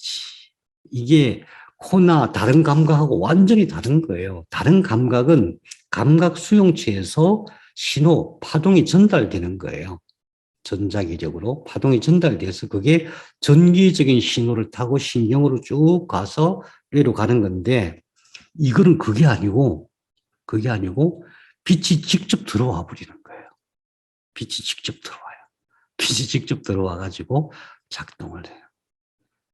이게 코나 다른 감각하고 완전히 다른 거예요. 다른 감각은 감각 수용체에서 신호, 파동이 전달되는 거예요. 전자기력으로 파동이 전달돼서 그게 전기적인 신호를 타고 신경으로 쭉 가서 뇌로 가는 건데 이거는 그게 아니고 빛이 직접 들어와 버리는 거예요. 빛이 직접 들어와요. 빛이 직접 들어와 가지고 작동을 해요.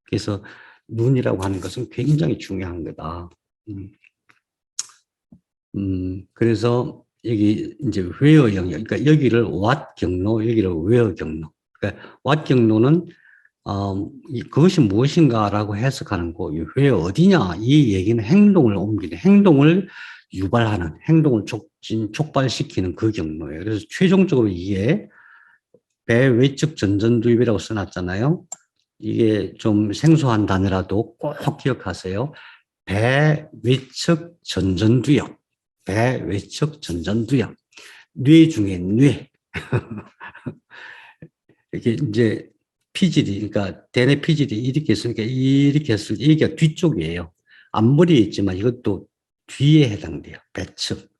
그래서 눈이라고 하는 것은 굉장히 중요한 거다. 그래서 여기 이제 웨어 영역, 그러니까 여기를 왓 경로, 여기를 웨어 경로. 그러니까 왓 경로는 그것이 무엇인가라고 해석하는 거, 웨어 어디냐 이 얘기는 행동을 옮기는, 행동을 유발하는, 행동을 촉발시키는 그 경로예요. 그래서 최종적으로 이게 배외측 전전두엽이라고 써놨잖아요. 이게 좀 생소한 단어라도 꼭 기억하세요. 배외측 전전두엽. 배외측 전전두엽. 뇌 중에 뇌. 이게 이제 피질이, 그러니까 대뇌 피질이 이렇게 했으니까 이렇게 했을 때 이게 뒤쪽이에요. 앞머리에 있지만 이것도 뒤에 해당돼요. 배측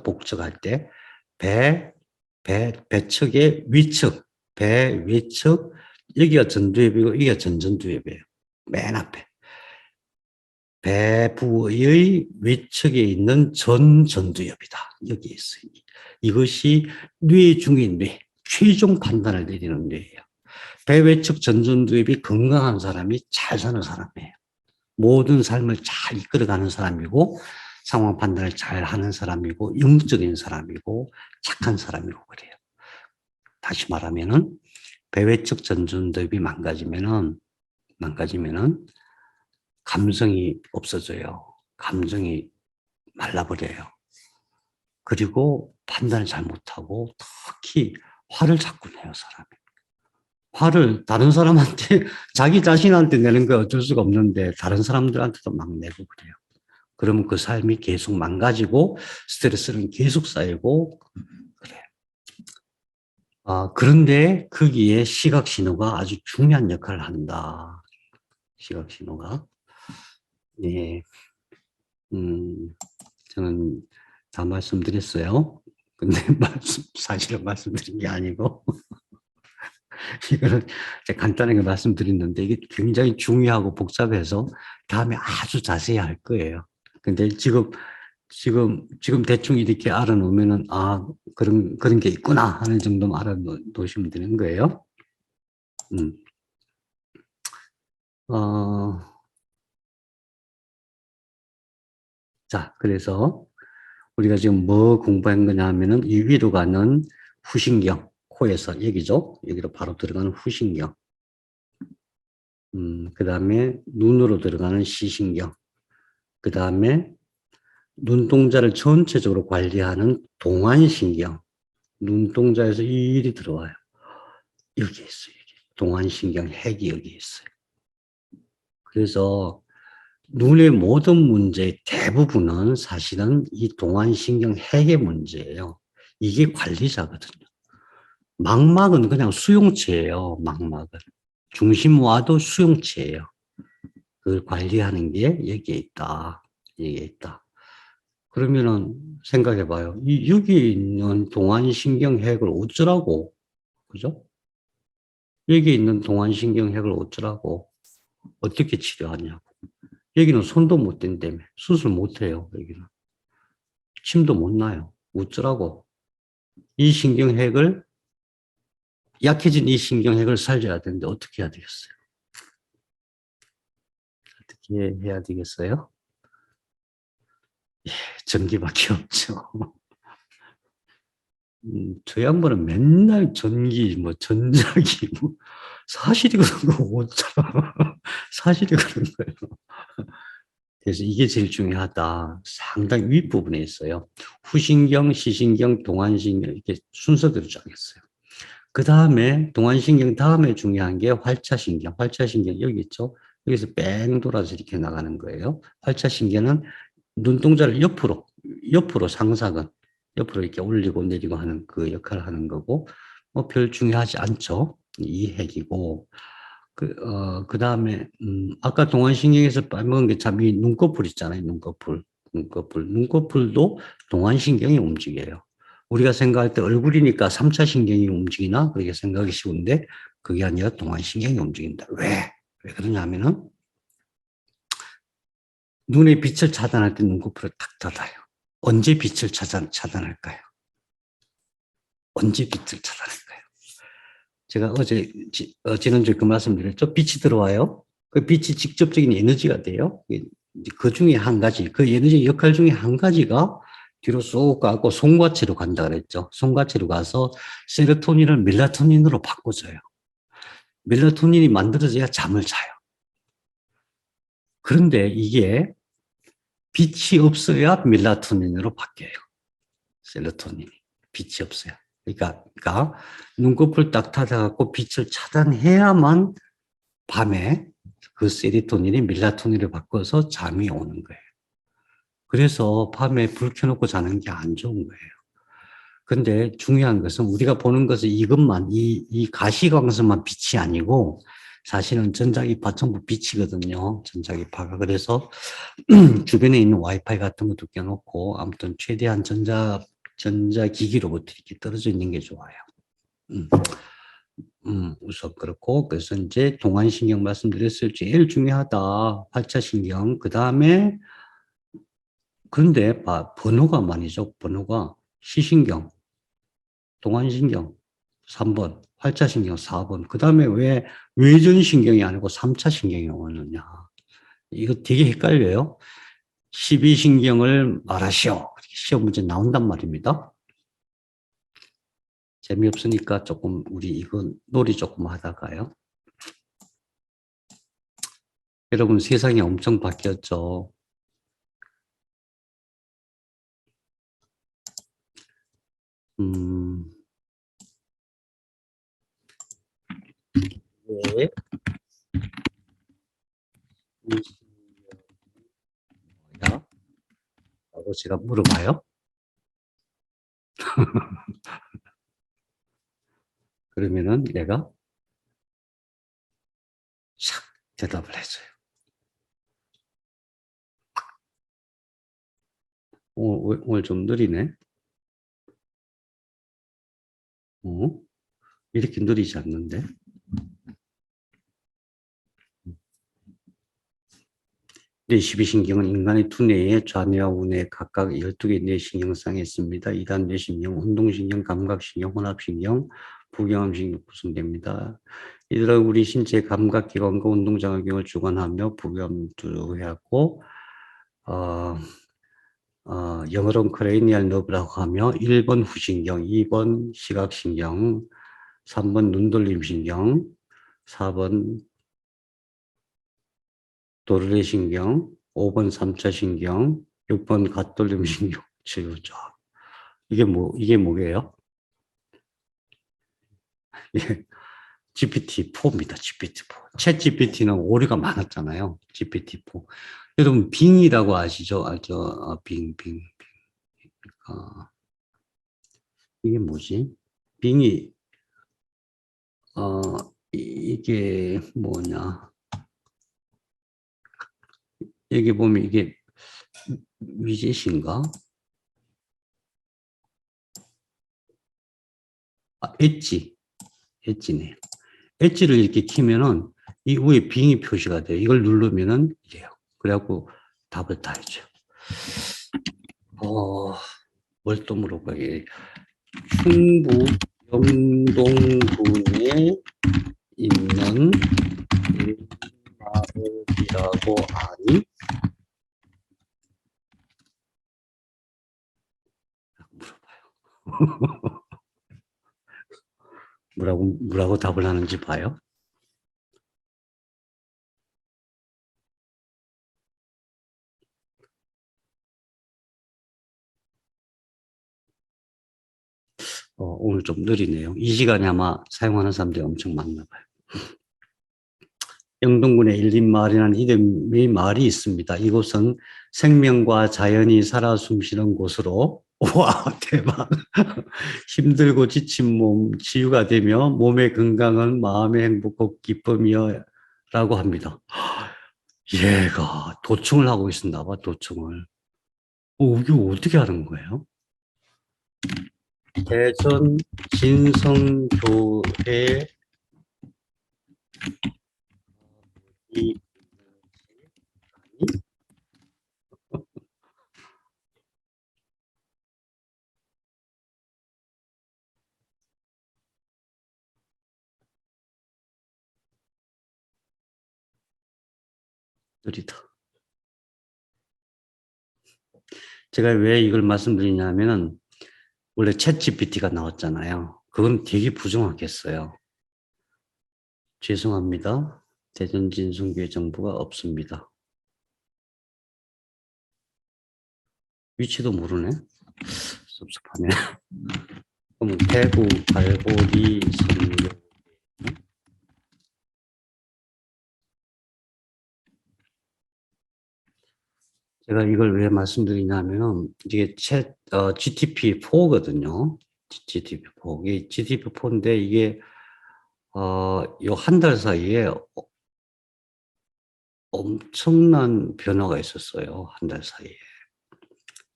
복측할 때 배측의 위측, 배위측, 여기가 전두엽이고 여기가 전전두엽이에요. 맨 앞에. 배부의 위측에 있는 전전두엽이다. 여기 있어요. 이것이 뇌 중의 뇌, 최종 판단을 내리는 뇌예요. 배외측 전전두엽이 건강한 사람이 잘 사는 사람이에요. 모든 삶을 잘 이끌어가는 사람이고 상황 판단을 잘 하는 사람이고 영적인 사람이고 착한 사람이고 그래요. 다시 말하면은 배외측 전전두엽이 망가지면은 감성이 없어져요. 감정이 말라버려요. 그리고 판단을 잘 못하고 특히 화를 자꾸 내요, 사람이. 화를 다른 사람한테, 자기 자신한테 내는 거 어쩔 수가 없는데, 다른 사람들한테도 막 내고 그래요. 그러면 그 삶이 계속 망가지고, 스트레스는 계속 쌓이고, 그래요. 그런데 거기에 시각 신호가 아주 중요한 역할을 한다. 시각 신호가. 네. 저는 다 말씀드렸어요. 근데 사실은 말씀드린 게 아니고, 이거는 제가 간단하게 말씀드렸는데, 이게 굉장히 중요하고 복잡해서 다음에 아주 자세히 할 거예요. 근데 지금 대충 이렇게 알아놓으면은, 그런 게 있구나 하는 정도만 알아놓으시면 되는 거예요. 음. 어, 자, 그래서 우리가 지금 뭐 공부한 거냐 하면은 이 위로 가는 후신경, 코에서 여기죠. 여기로 바로 들어가는 후신경. 그 다음에 눈으로 들어가는 시신경. 그 다음에 눈동자를 전체적으로 관리하는 동안신경. 눈동자에서 일이 들어와요. 여기 있어요. 여기. 동안신경 핵이 여기 있어요. 그래서 눈의 모든 문제의 대부분은 사실은 이 동안신경 핵의 문제예요. 이게 관리자거든요. 망막은 그냥 수용체예요. 망막은. 중심와도 수용체예요. 그걸 관리하는 게 여기에 있다. 여기에 있다. 그러면은 생각해 봐요. 여기 있는 동안신경핵을 어쩌라고? 그죠? 여기 있는 동안신경핵을 어쩌라고? 어떻게 치료하냐고. 여기는 손도 못 댄다며. 수술 못 해요, 여기는. 침도 못 놔요. 어쩌라고. 이 신경핵을, 약해진 이 신경핵을 살려야 되는데 어떻게 해야 되겠어요? 어떻게 해야 되겠어요? 전기밖에 없죠. 저 양반은 맨날 전기, 뭐, 전자기, 뭐, 사실이 그런 거 어쩌라. 사실이 그런 거예요. 그래서 이게 제일 중요하다. 상당히 윗부분에 있어요. 후신경, 시신경, 동안신경, 이렇게 순서대로 정했어요. 그 다음에, 동안신경 다음에 중요한 게 활차신경. 활차신경, 여기 있죠? 여기서 뺑 돌아서 이렇게 나가는 거예요. 활차신경은 눈동자를 옆으로 상상은, 옆으로 이렇게 올리고 내리고 하는 그 역할을 하는 거고, 뭐 별 중요하지 않죠. 이 핵이고, 그 다음에, 아까 동안신경에서 빼먹은 게 참 이 눈꺼풀 있잖아요. 눈꺼풀. 눈꺼풀도 동안신경이 움직여요. 우리가 생각할 때 얼굴이니까 3차 신경이 움직이나? 그렇게 생각이 쉬운데, 그게 아니라 동안신경이 움직인다. 왜? 왜 그러냐면은, 눈의 빛을 차단할 때 눈꺼풀을 탁 닫아요. 언제 빛을 차단할까요? 언제 빛을 차단할까요? 제가 지난주에 그 말씀 드렸죠? 빛이 들어와요. 그 빛이 직접적인 에너지가 돼요. 그 중에 한 가지, 그 에너지 역할 중에 한 가지가 뒤로 쏙 가고 송과체로 간다 그랬죠. 송과체로 가서 세로토닌을 멜라토닌으로 바꿔줘요. 멜라토닌이 만들어져야 잠을 자요. 그런데 이게 빛이 없어야 멜라토닌으로 바뀌어요. 세로토닌이. 빛이 없어요. 그러니까 눈꺼풀 딱 닫아갖고 빛을 차단해야만 밤에 그 세로토닌이 멜라토닌을 바꿔서 잠이 오는 거예요. 그래서 밤에 불 켜놓고 자는 게 안 좋은 거예요. 근데 중요한 것은 우리가 보는 것은 이것만, 이 가시광선만 빛이 아니고 사실은 전자기파 전부 빛이거든요. 전자기파가. 그래서 주변에 있는 와이파이 같은 것도 껴놓고 아무튼 최대한 전자기기로부터 이렇게 떨어져 있는 게 좋아요. 음, 우선 그렇고, 그래서 이제 동안신경 말씀드렸을 제일 중요하다. 활차신경. 그 다음에, 그런데, 번호가 말이죠. 번호가 시신경, 동안신경 3번, 활차신경 4번. 그 다음에 왜 외전신경이 아니고 3차 신경이 오느냐. 이거 되게 헷갈려요. 12신경을 말하시오. 시험 문제 나온단 말입니다. 재미없으니까 조금, 우리 이거 놀이 조금 하다가요. 여러분, 세상이 엄청 바뀌었죠. 음, 이 뭐야? 라고 제가 물어봐요. 그러면은 내가 샥 대답을 해줘요. 오늘 좀 느리네. 이렇게 느리지 않는데. 뇌12신경은 인간의 두뇌의 좌뇌와 우뇌 각각 12개 뇌신경상에 있습니다. 2단 뇌신경, 운동신경, 감각신경, 혼합신경, 부경함신경 구성됩니다. 이들은 우리 신체 감각기관과 운동장애경을 주관하며 부경함두하고 영어로는 크레이니얼 너브라고 하며 1번 후신경, 2번 시각신경, 3번 눈돌림신경, 4번 도르래신경, 5번 3차 신경, 6번 갓돌림신경, 7죠. 이게 뭐예요? 예, GPT-4입니다. GPT-4. 챗 GPT는 오류가 많았잖아요. GPT-4. 여러분, 빙이라고 아시죠? 빙. 이게 뭐지? 빙이, 이게 뭐냐. 여기 보면 이게 위젯인가? 엣지네. 엣지를 이렇게 키면은 이 위에 빙이 표시가 돼요. 이걸 누르면은 이래요. 그래갖고 답을 다 해줘요. 뭘 또 물어봐요. 충북 영동군에 있는 마을이라고 아니? 물어봐요. 뭐라고 답을 하는지 봐요. 오늘 좀 느리네요. 이 시간에 아마 사용하는 사람들이 엄청 많나 봐요. 영동군에 일린마을이라는 이름의 마을이 있습니다. 이곳은 생명과 자연이 살아 숨쉬는 곳으로 와 대박 힘들고 지친 몸 치유가 되며 몸의 건강은 마음의 행복과 기쁨이여 라고 합니다. 얘가 도청을 하고 있었나 봐. 도청을. 이게 어떻게 하는 거예요? 대전 진성교회 이 느리다. 제가 왜 이걸 말씀드리냐면은 원래 챗 GPT가 나왔잖아요. 그건 되게 부정확했어요. 죄송합니다. 대전 진성교회 정보가 없습니다. 위치도 모르네. 섭섭하네. 그러면 대구 갈보리 선교. 제가 이걸 왜 말씀드리냐면은 이게 GTP4거든요. GTP4. 이게 GTP4인데 이게 요 한 달 사이에 엄청난 변화가 있었어요. 한 달 사이에.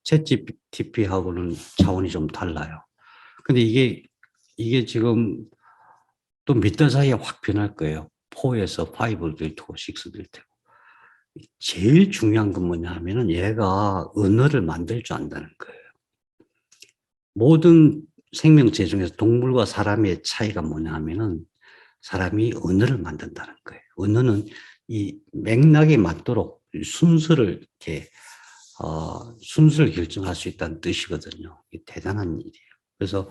챗 GTP하고는 차원이 좀 달라요. 근데 이게 지금 또 몇 달 사이에 확 변할 거예요. 4에서 5도 될 테고 6도 될 테고. 제일 중요한 건 뭐냐 하면은 얘가 언어를 만들 줄 안다는 거예요. 모든 생명체 중에서 동물과 사람의 차이가 뭐냐 하면은 사람이 언어를 만든다는 거예요. 언어는 이 맥락에 맞도록 순서를 이렇게 순서를 결정할 수 있다는 뜻이거든요. 이게 대단한 일이에요. 그래서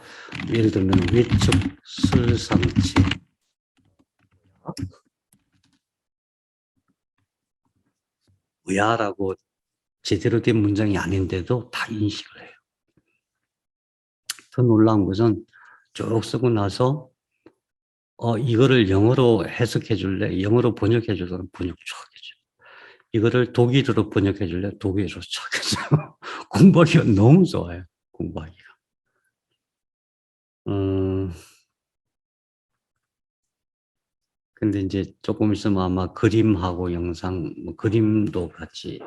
예를 들면 외적 설상체 의아라고 제대로 된 문장이 아닌데도 다 인식을 해요. 더 놀라운 것은 쭉 쓰고 나서 이거를 영어로 해석해 줄래? 영어로 번역해 줄래? 번역 쫙 해줘. 이거를 독일어로 번역해 줄래? 독일어로 쫙 해줘. 공부하기가 너무 좋아요. 공부하기가. 근데 이제 조금 있으면 아마 그림하고 영상, 뭐 그림도 같이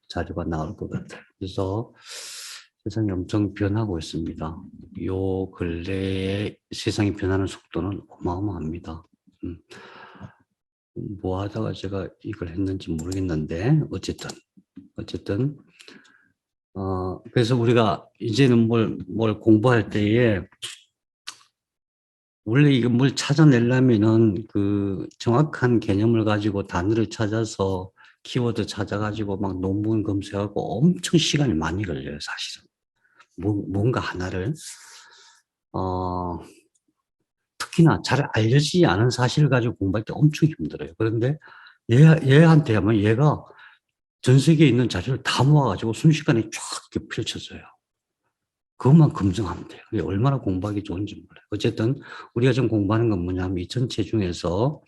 자료가 나올 것 같아요. 그래서 세상이 엄청 변하고 있습니다. 요 근래에 세상이 변하는 속도는 어마어마합니다. 음, 뭐 하다가 제가 이걸 했는지 모르겠는데, 어쨌든, 그래서 우리가 이제는 뭘 공부할 때에, 원래 이거 뭘 찾아내려면은 그 정확한 개념을 가지고 단어를 찾아서 키워드 찾아가지고 막 논문 검색하고 엄청 시간이 많이 걸려요, 사실은. 뭔가 하나를, 어, 특히나 잘 알려지지 않은 사실을 가지고 공부할 때 엄청 힘들어요. 그런데 얘한테 하면 얘가 전 세계에 있는 자료를 다 모아가지고 순식간에 쫙 이렇게 펼쳐져요. 그것만 검증하면 돼요. 그게 얼마나 공부하기 좋은지 몰라요. 어쨌든 우리가 지금 공부하는 건 뭐냐면 이 전체 중에서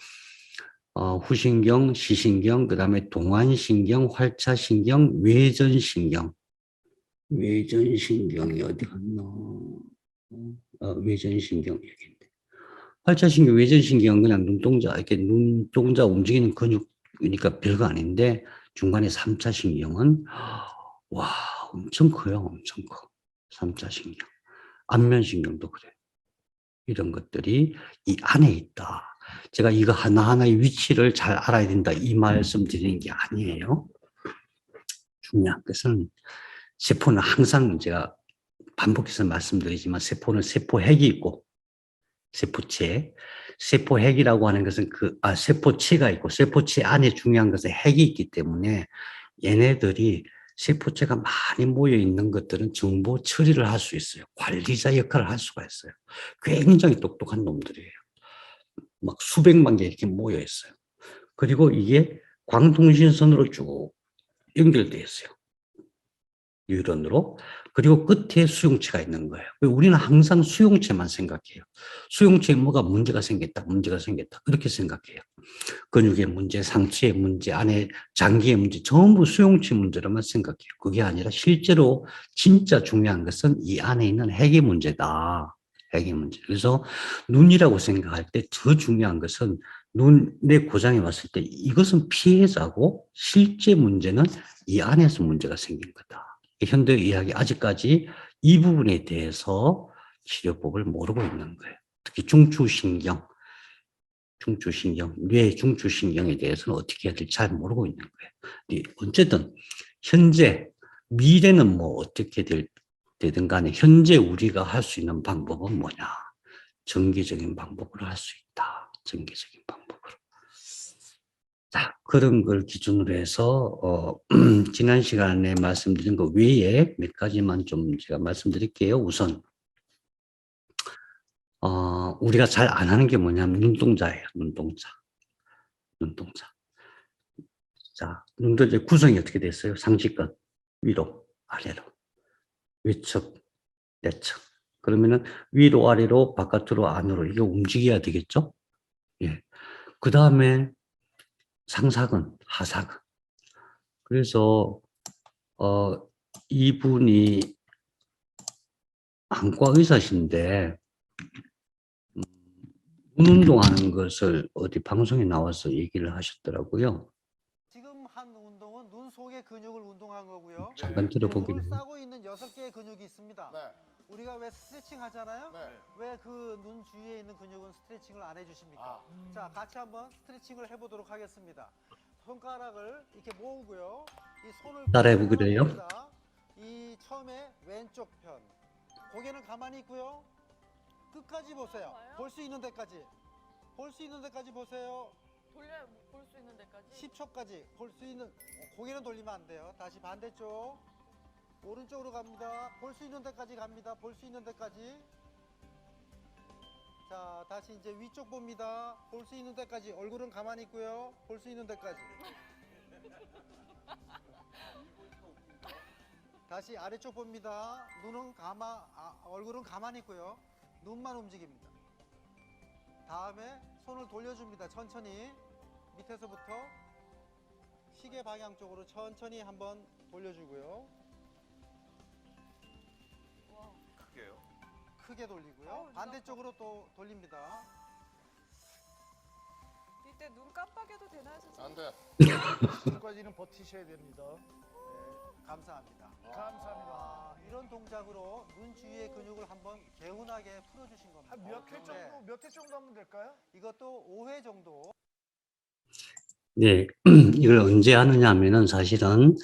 후신경, 시신경, 그 다음에 동안신경, 활차신경, 외전신경. 외전신경이 어디 갔나? 외전신경 여기인데. 활차신경, 외전신경은 그냥 눈동자, 이렇게 눈동자 움직이는 근육이니까 별거 아닌데 중간에 삼차신경은 와, 엄청 커요. 엄청 커. 삼차신경. 안면신경도 그래요. 이런 것들이 이 안에 있다. 제가 이거 하나하나의 위치를 잘 알아야 된다. 이 말씀 드리는 게 아니에요. 중요한 것은 세포는 항상 제가 반복해서 말씀드리지만 세포는 세포핵이 있고 세포체. 세포핵이라고 하는 것은 세포체가 있고 세포체 안에 중요한 것은 핵이 있기 때문에 얘네들이 세포체가 많이 모여 있는 것들은 정보 처리를 할 수 있어요. 관리자 역할을 할 수가 있어요. 굉장히 똑똑한 놈들이에요. 막 수백만 개 이렇게 모여 있어요. 그리고 이게 광통신선으로 쭉 연결되어 있어요. 뉴런으로. 그리고 끝에 수용체가 있는 거예요. 우리는 항상 수용체만 생각해요. 수용체에 뭐가 문제가 생겼다, 문제가 생겼다. 그렇게 생각해요. 근육의 문제, 상체의 문제, 안에 장기의 문제, 전부 수용체 문제로만 생각해요. 그게 아니라 실제로 진짜 중요한 것은 이 안에 있는 핵의 문제다. 핵의 문제. 그래서 눈이라고 생각할 때 더 중요한 것은 눈의 고장이 왔을 때 이것은 피해자고 실제 문제는 이 안에서 문제가 생긴 거다. 현대의학이 아직까지 이 부분에 대해서 치료법을 모르고 있는 거예요. 특히 뇌 중추신경에 대해서는 어떻게 해야 될지 잘 모르고 있는 거예요. 어쨌든 현재 미래는 뭐 어떻게 되든 간에 현재 우리가 할 수 있는 방법은 뭐냐? 정기적인 방법으로 할 수 있다. 정기적인 방법으로. 자, 그런 걸 기준으로 해서 지난 시간에 말씀드린 것 외에 몇 가지만 좀 제가 말씀드릴게요. 우선 우리가 잘 안 하는 게 뭐냐면 눈동자예요. 눈동자. 자, 눈동자 구성이 어떻게 됐어요? 상지껏 위로, 아래로, 위측, 내측. 그러면은 위로, 아래로, 바깥으로, 안으로 이게 움직여야 되겠죠? 예. 그 다음에 상사근, 하사근. 그래서 이분이 안과 의사신데 눈 운동하는 것을 어디 방송에 나와서 얘기를 하셨더라고요. 지금 한 운동은 눈 속의 근육을 운동한 거고요. 잠깐 들어보기로. 둘러싸고 있는 6개의 근육이 있습니다. 네. 우리가 왜 스트레칭 하잖아요. 네. 왜 그 눈 주위에 있는 근육은 스트레칭을 안 해주십니까? 자, 같이 한번 스트레칭을 해보도록 하겠습니다. 손가락을 이렇게 모으고요. 이 손을 따라해보기로 해요? 모읍니다. 이 처음에 왼쪽 편. 고개는 가만히 있고요. 끝까지 보세요. 볼 수 있는 데까지. 볼 수 있는 데까지 보세요. 돌려야 볼 수 있는 데까지. 10초까지 볼 수 있는, 고개는 돌리면 안 돼요. 다시 반대쪽. 오른쪽으로 갑니다. 볼 수 있는 데까지 갑니다. 볼 수 있는 데까지. 자, 다시 이제 위쪽 봅니다. 볼 수 있는 데까지. 얼굴은 가만히 있고요. 볼 수 있는 데까지. 다시 아래쪽 봅니다. 얼굴은 가만히 있고요. 눈만 움직입니다. 다음에 손을 돌려줍니다. 천천히 밑에서부터 시계 방향 쪽으로 천천히 한번 돌려주고요. 와. 크게요. 크게 돌리고요. 어우, 반대쪽으로 또 돌립니다. 이때 눈 깜빡여도 되나요, 선생님? 안 돼. 지금까지는 버티셔야 됩니다. 네, 감사합니다. 감사합니다. 이런 동작으로 눈 주위의 근육을 한번 개운하게 풀어주신 겁니다. 한 몇 회 정도, 네, 몇 회 정도 하면 될까요? 이것도 5회 정도. 네, 이걸 언제 하느냐 하면은 사실은,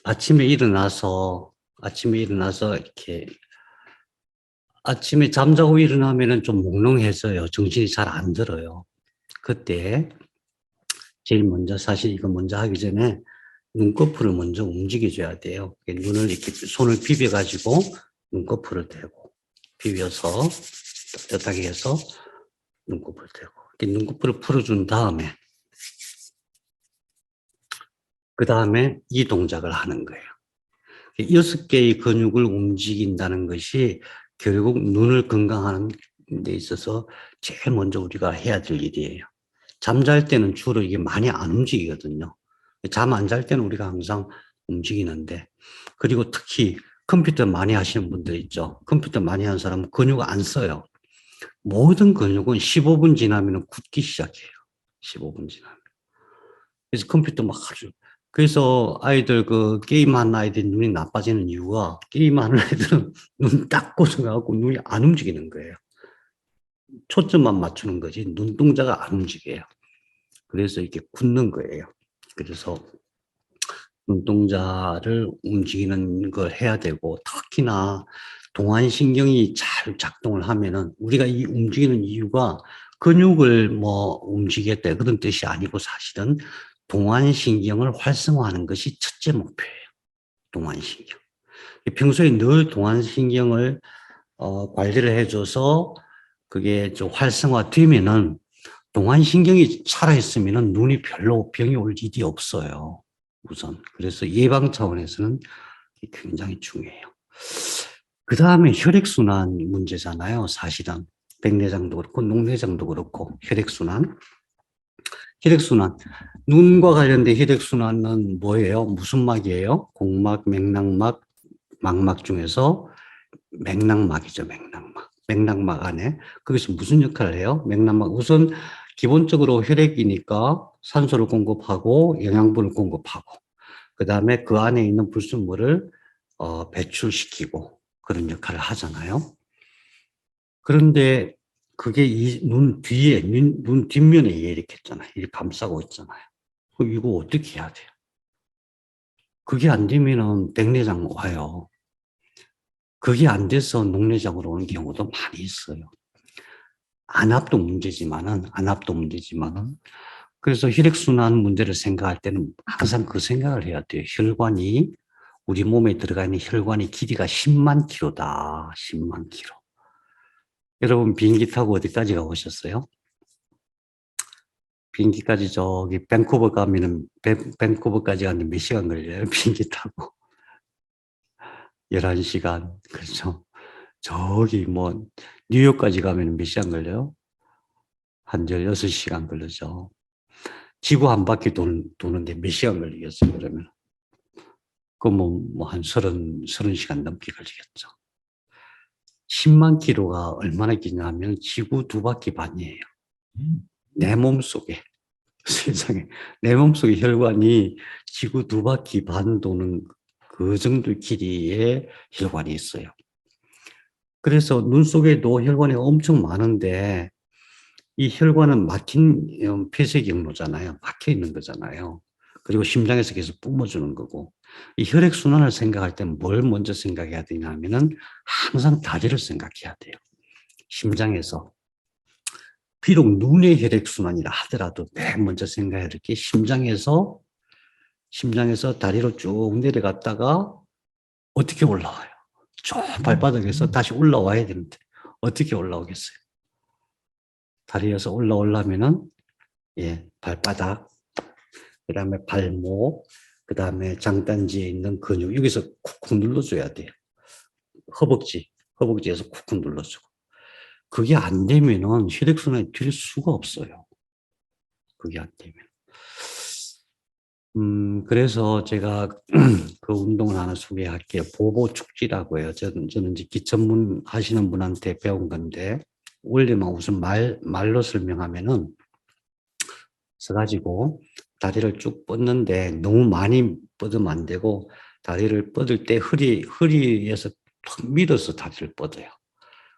아침에 일어나서 이렇게, 아침에 잠자고 일어나면은 좀 몽롱해져요. 정신이 잘 안 들어요. 그때, 제일 먼저 사실 이거 먼저 하기 전에 눈꺼풀을 먼저 움직여줘야 돼요. 눈을 이렇게 손을 비벼가지고 눈꺼풀을 대고, 비벼서 따뜻하게 해서 눈꺼풀을 대고, 이렇게 눈꺼풀을 풀어준 다음에, 그 다음에 이 동작을 하는 거예요. 6개의 근육을 움직인다는 것이 결국 눈을 건강하는 데 있어서 제일 먼저 우리가 해야 될 일이에요. 잠잘 때는 주로 이게 많이 안 움직이거든요. 잠 안 잘 때는 우리가 항상 움직이는데, 그리고 특히 컴퓨터 많이 하시는 분들 있죠. 컴퓨터 많이 하는 사람은 근육 안 써요. 모든 근육은 15분 지나면 굳기 시작해요. 15분 지나면. 그래서 컴퓨터 막 아주, 그래서 아이들 게임하는 아이들 눈이 나빠지는 이유가 게임하는 아이들은 눈 딱 고정하고 눈이 안 움직이는 거예요. 초점만 맞추는 거지 눈동자가 안 움직여요. 그래서 이렇게 굳는 거예요. 그래서 눈동자를 움직이는 걸 해야 되고, 특히나 동안신경이 잘 작동을 하면은, 우리가 이 움직이는 이유가 근육을 뭐 움직였다 그런 뜻이 아니고 사실은 동안신경을 활성화하는 것이 첫째 목표예요. 동안신경. 평소에 늘 동안신경을 관리를 해줘서 그게 좀 활성화되면은, 동안신경이 살아있으면은 눈이 별로 병이 올 일이 없어요. 우선. 그래서 예방 차원에서는 굉장히 중요해요. 그 다음에 혈액순환 문제잖아요. 사실은 백내장도 그렇고 녹내장도 그렇고 혈액순환. 눈과 관련된 혈액순환은 뭐예요? 무슨 막이에요? 공막, 맥락막, 망막 중에서 맥락막이죠. 맥락막 안에. 거기서 무슨 역할을 해요? 맥락막. 우선 기본적으로 혈액이니까 산소를 공급하고 영양분을 공급하고, 그 다음에 그 안에 있는 불순물을 배출시키고 그런 역할을 하잖아요. 그런데 그게 이 눈 뒤에, 눈 뒷면에 이렇게 있잖아요. 이렇게 감싸고 있잖아요. 그럼 이거 어떻게 해야 돼요? 그게 안 되면은 백내장 와요. 그게 안 돼서 녹내장으로 오는 경우도 많이 있어요. 안압도 문제지만은, 그래서 혈액순환 문제를 생각할 때는 항상 그 생각을 해야 돼요. 우리 몸에 들어가 있는 혈관의 길이가 10만 킬로다. 10만 킬로. 여러분 비행기 타고 어디까지 가보셨어요? 비행기까지 저기 밴쿠버 가면은, 밴쿠버까지 가는데 몇 시간 걸려요? 비행기 타고. 11시간. 그렇죠. 저기 뭐 뉴욕까지 가면 몇 시간 걸려요? 한 16시간 걸리죠. 지구 한 바퀴 도는데 몇 시간 걸리겠어요, 그러면? 그럼 한 30시간 넘게 걸리겠죠. 10만 킬로가 얼마나 기냐면 지구 2바퀴 반이에요. 내 몸속에, 세상에, 내 몸속에 혈관이 지구 2바퀴 반 도는 그 정도 길이의 혈관이 있어요. 그래서 눈 속에도 혈관이 엄청 많은데, 이 혈관은 막힌 폐쇄 경로잖아요. 막혀 있는 거잖아요. 그리고 심장에서 계속 뿜어주는 거고, 이 혈액순환을 생각할 때 뭘 먼저 생각해야 되냐 하면은 항상 다리를 생각해야 돼요. 심장에서. 비록 눈의 혈액순환이라 하더라도 맨 먼저 생각해야 될 게 심장에서 다리로 쭉 내려갔다가 어떻게 올라와요? 저 발바닥에서 다시 올라와야 되는데 어떻게 올라오겠어요? 다리에서 올라오려면은 발바닥, 그다음에 발목, 그다음에 장단지에 있는 근육 여기서 쿡쿡 눌러줘야 돼요. 허벅지에서 쿡쿡 눌러주고, 그게 안 되면은 혈액순환이 될 수가 없어요. 그게 안 되면. 그래서 제가 그 운동을 하나 소개할게요. 보보축지라고 해요. 저는 이제 기천문 하시는 분한테 배운 건데, 원리만 우선 말로 설명하면은, 서가지고 다리를 쭉 뻗는데 너무 많이 뻗으면 안 되고, 다리를 뻗을 때 허리에서 탁 밀어서 다리를 뻗어요.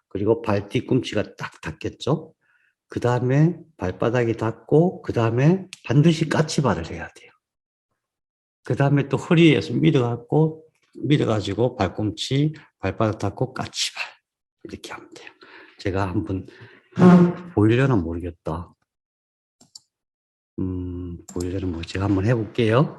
그리고 발 뒤꿈치가 딱 닿겠죠? 그 다음에 발바닥이 닿고, 그 다음에 반드시 까치발을 해야 돼요. 그 다음에 또 허리에서 밀어가지고 발꿈치, 발바닥 닿고 까치발. 이렇게 하면 돼요. 제가 한번 보이려나 모르겠다. 보이려나 뭐 제가 한번 해볼게요.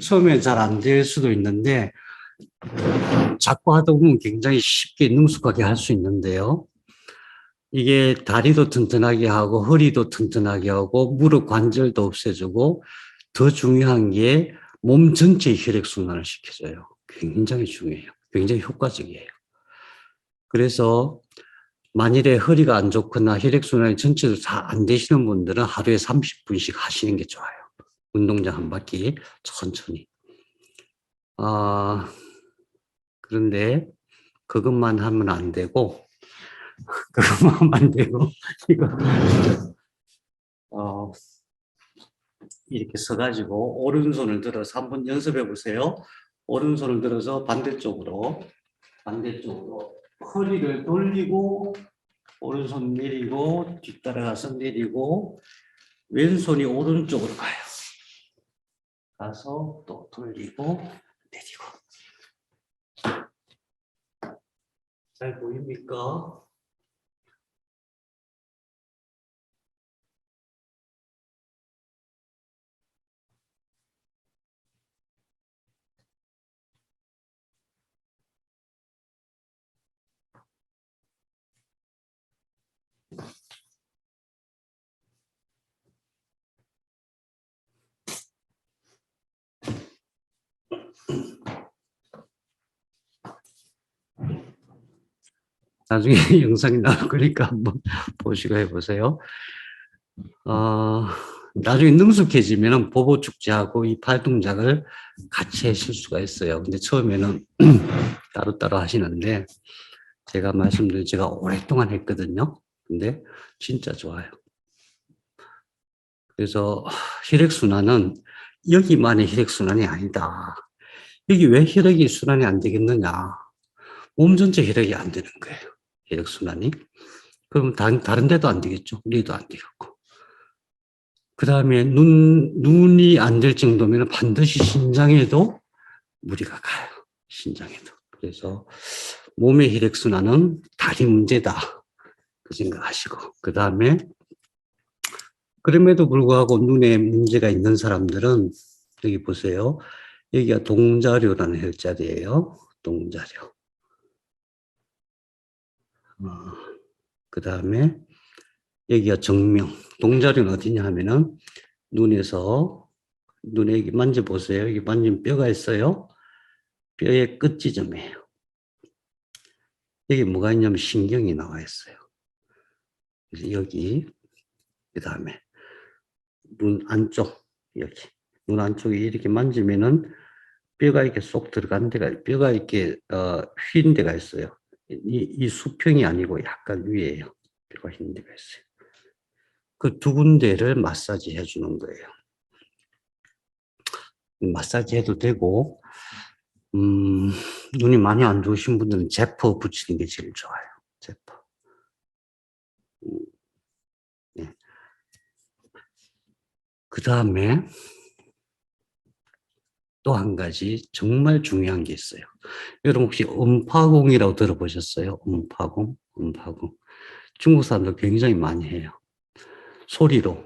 처음에 잘 안 될 수도 있는데, 자꾸 하다 보면 굉장히 쉽게 능숙하게 할 수 있는데요. 이게 다리도 튼튼하게 하고, 허리도 튼튼하게 하고, 무릎 관절도 없애주고, 더 중요한 게 몸 전체 혈액순환을 시켜줘요. 굉장히 중요해요. 굉장히 효과적이에요. 그래서 만일에 허리가 안 좋거나 혈액순환이 전체도 다 안 되시는 분들은 하루에 30분씩 하시는 게 좋아요. 운동장 한 바퀴 천천히. 그런데 그것만 하면 안 되고, 그것만 하면 안 되고, 이거, 이렇게 서가지고, 오른손을 들어서 한번 연습해 보세요. 오른손을 들어서 반대쪽으로, 허리를 돌리고, 오른손 내리고, 뒤따라가서 내리고, 왼손이 오른쪽으로 가요. 가서 또 돌리고, 내리고. 잘 보입니까? 나중에 영상이 나올 거니까 한번 보시고 해보세요. 나중에 능숙해지면 보보 축지하고 이 팔 동작을 같이 하실 수가 있어요. 근데 처음에는 따로따로 하시는데, 제가 말씀드린 제가 오랫동안 했거든요. 근데 진짜 좋아요. 그래서 혈액순환은 여기만의 혈액순환이 아니다. 여기 왜 혈액이 순환이 안 되겠느냐. 몸 전체 혈액이 안 되는 거예요. 혈액순환이. 그럼 다른 데도 안 되겠죠. 뇌도 안 되겠고. 그 다음에 눈이 안 될 정도면 반드시 신장에도 무리가 가요. 신장에도. 그래서 몸의 혈액순환은 다리 문제다. 그 생각하시고. 그 다음에 그럼에도 불구하고 눈에 문제가 있는 사람들은 여기 보세요. 여기가 동자료라는 혈자리예요. 동자료. 그 다음에 여기가 정명. 동자료는 어디냐 하면은 눈에 여기 만져보세요. 여기 만지면 뼈가 있어요. 뼈의 끝 지점이에요. 여기 뭐가 있냐면 신경이 나와 있어요. 그래서 여기, 그 다음에 눈 안쪽, 여기. 눈 안쪽에 이렇게 만지면은 뼈가 이렇게 쏙 들어간 데가, 뼈가 이렇게, 휜 데가 있어요. 이 수평이 아니고 약간 위에요. 뼈가 휜 데가 있어요. 그 두 군데를 마사지 해주는 거예요. 마사지 해도 되고, 눈이 많이 안 좋으신 분들은 제퍼 붙이는 게 제일 좋아요. 제퍼. 네. 그 다음에 또 한 가지 정말 중요한 게 있어요. 여러분 혹시 음파공이라고 들어보셨어요? 음파공? 음파공. 중국 사람들 굉장히 많이 해요. 소리로.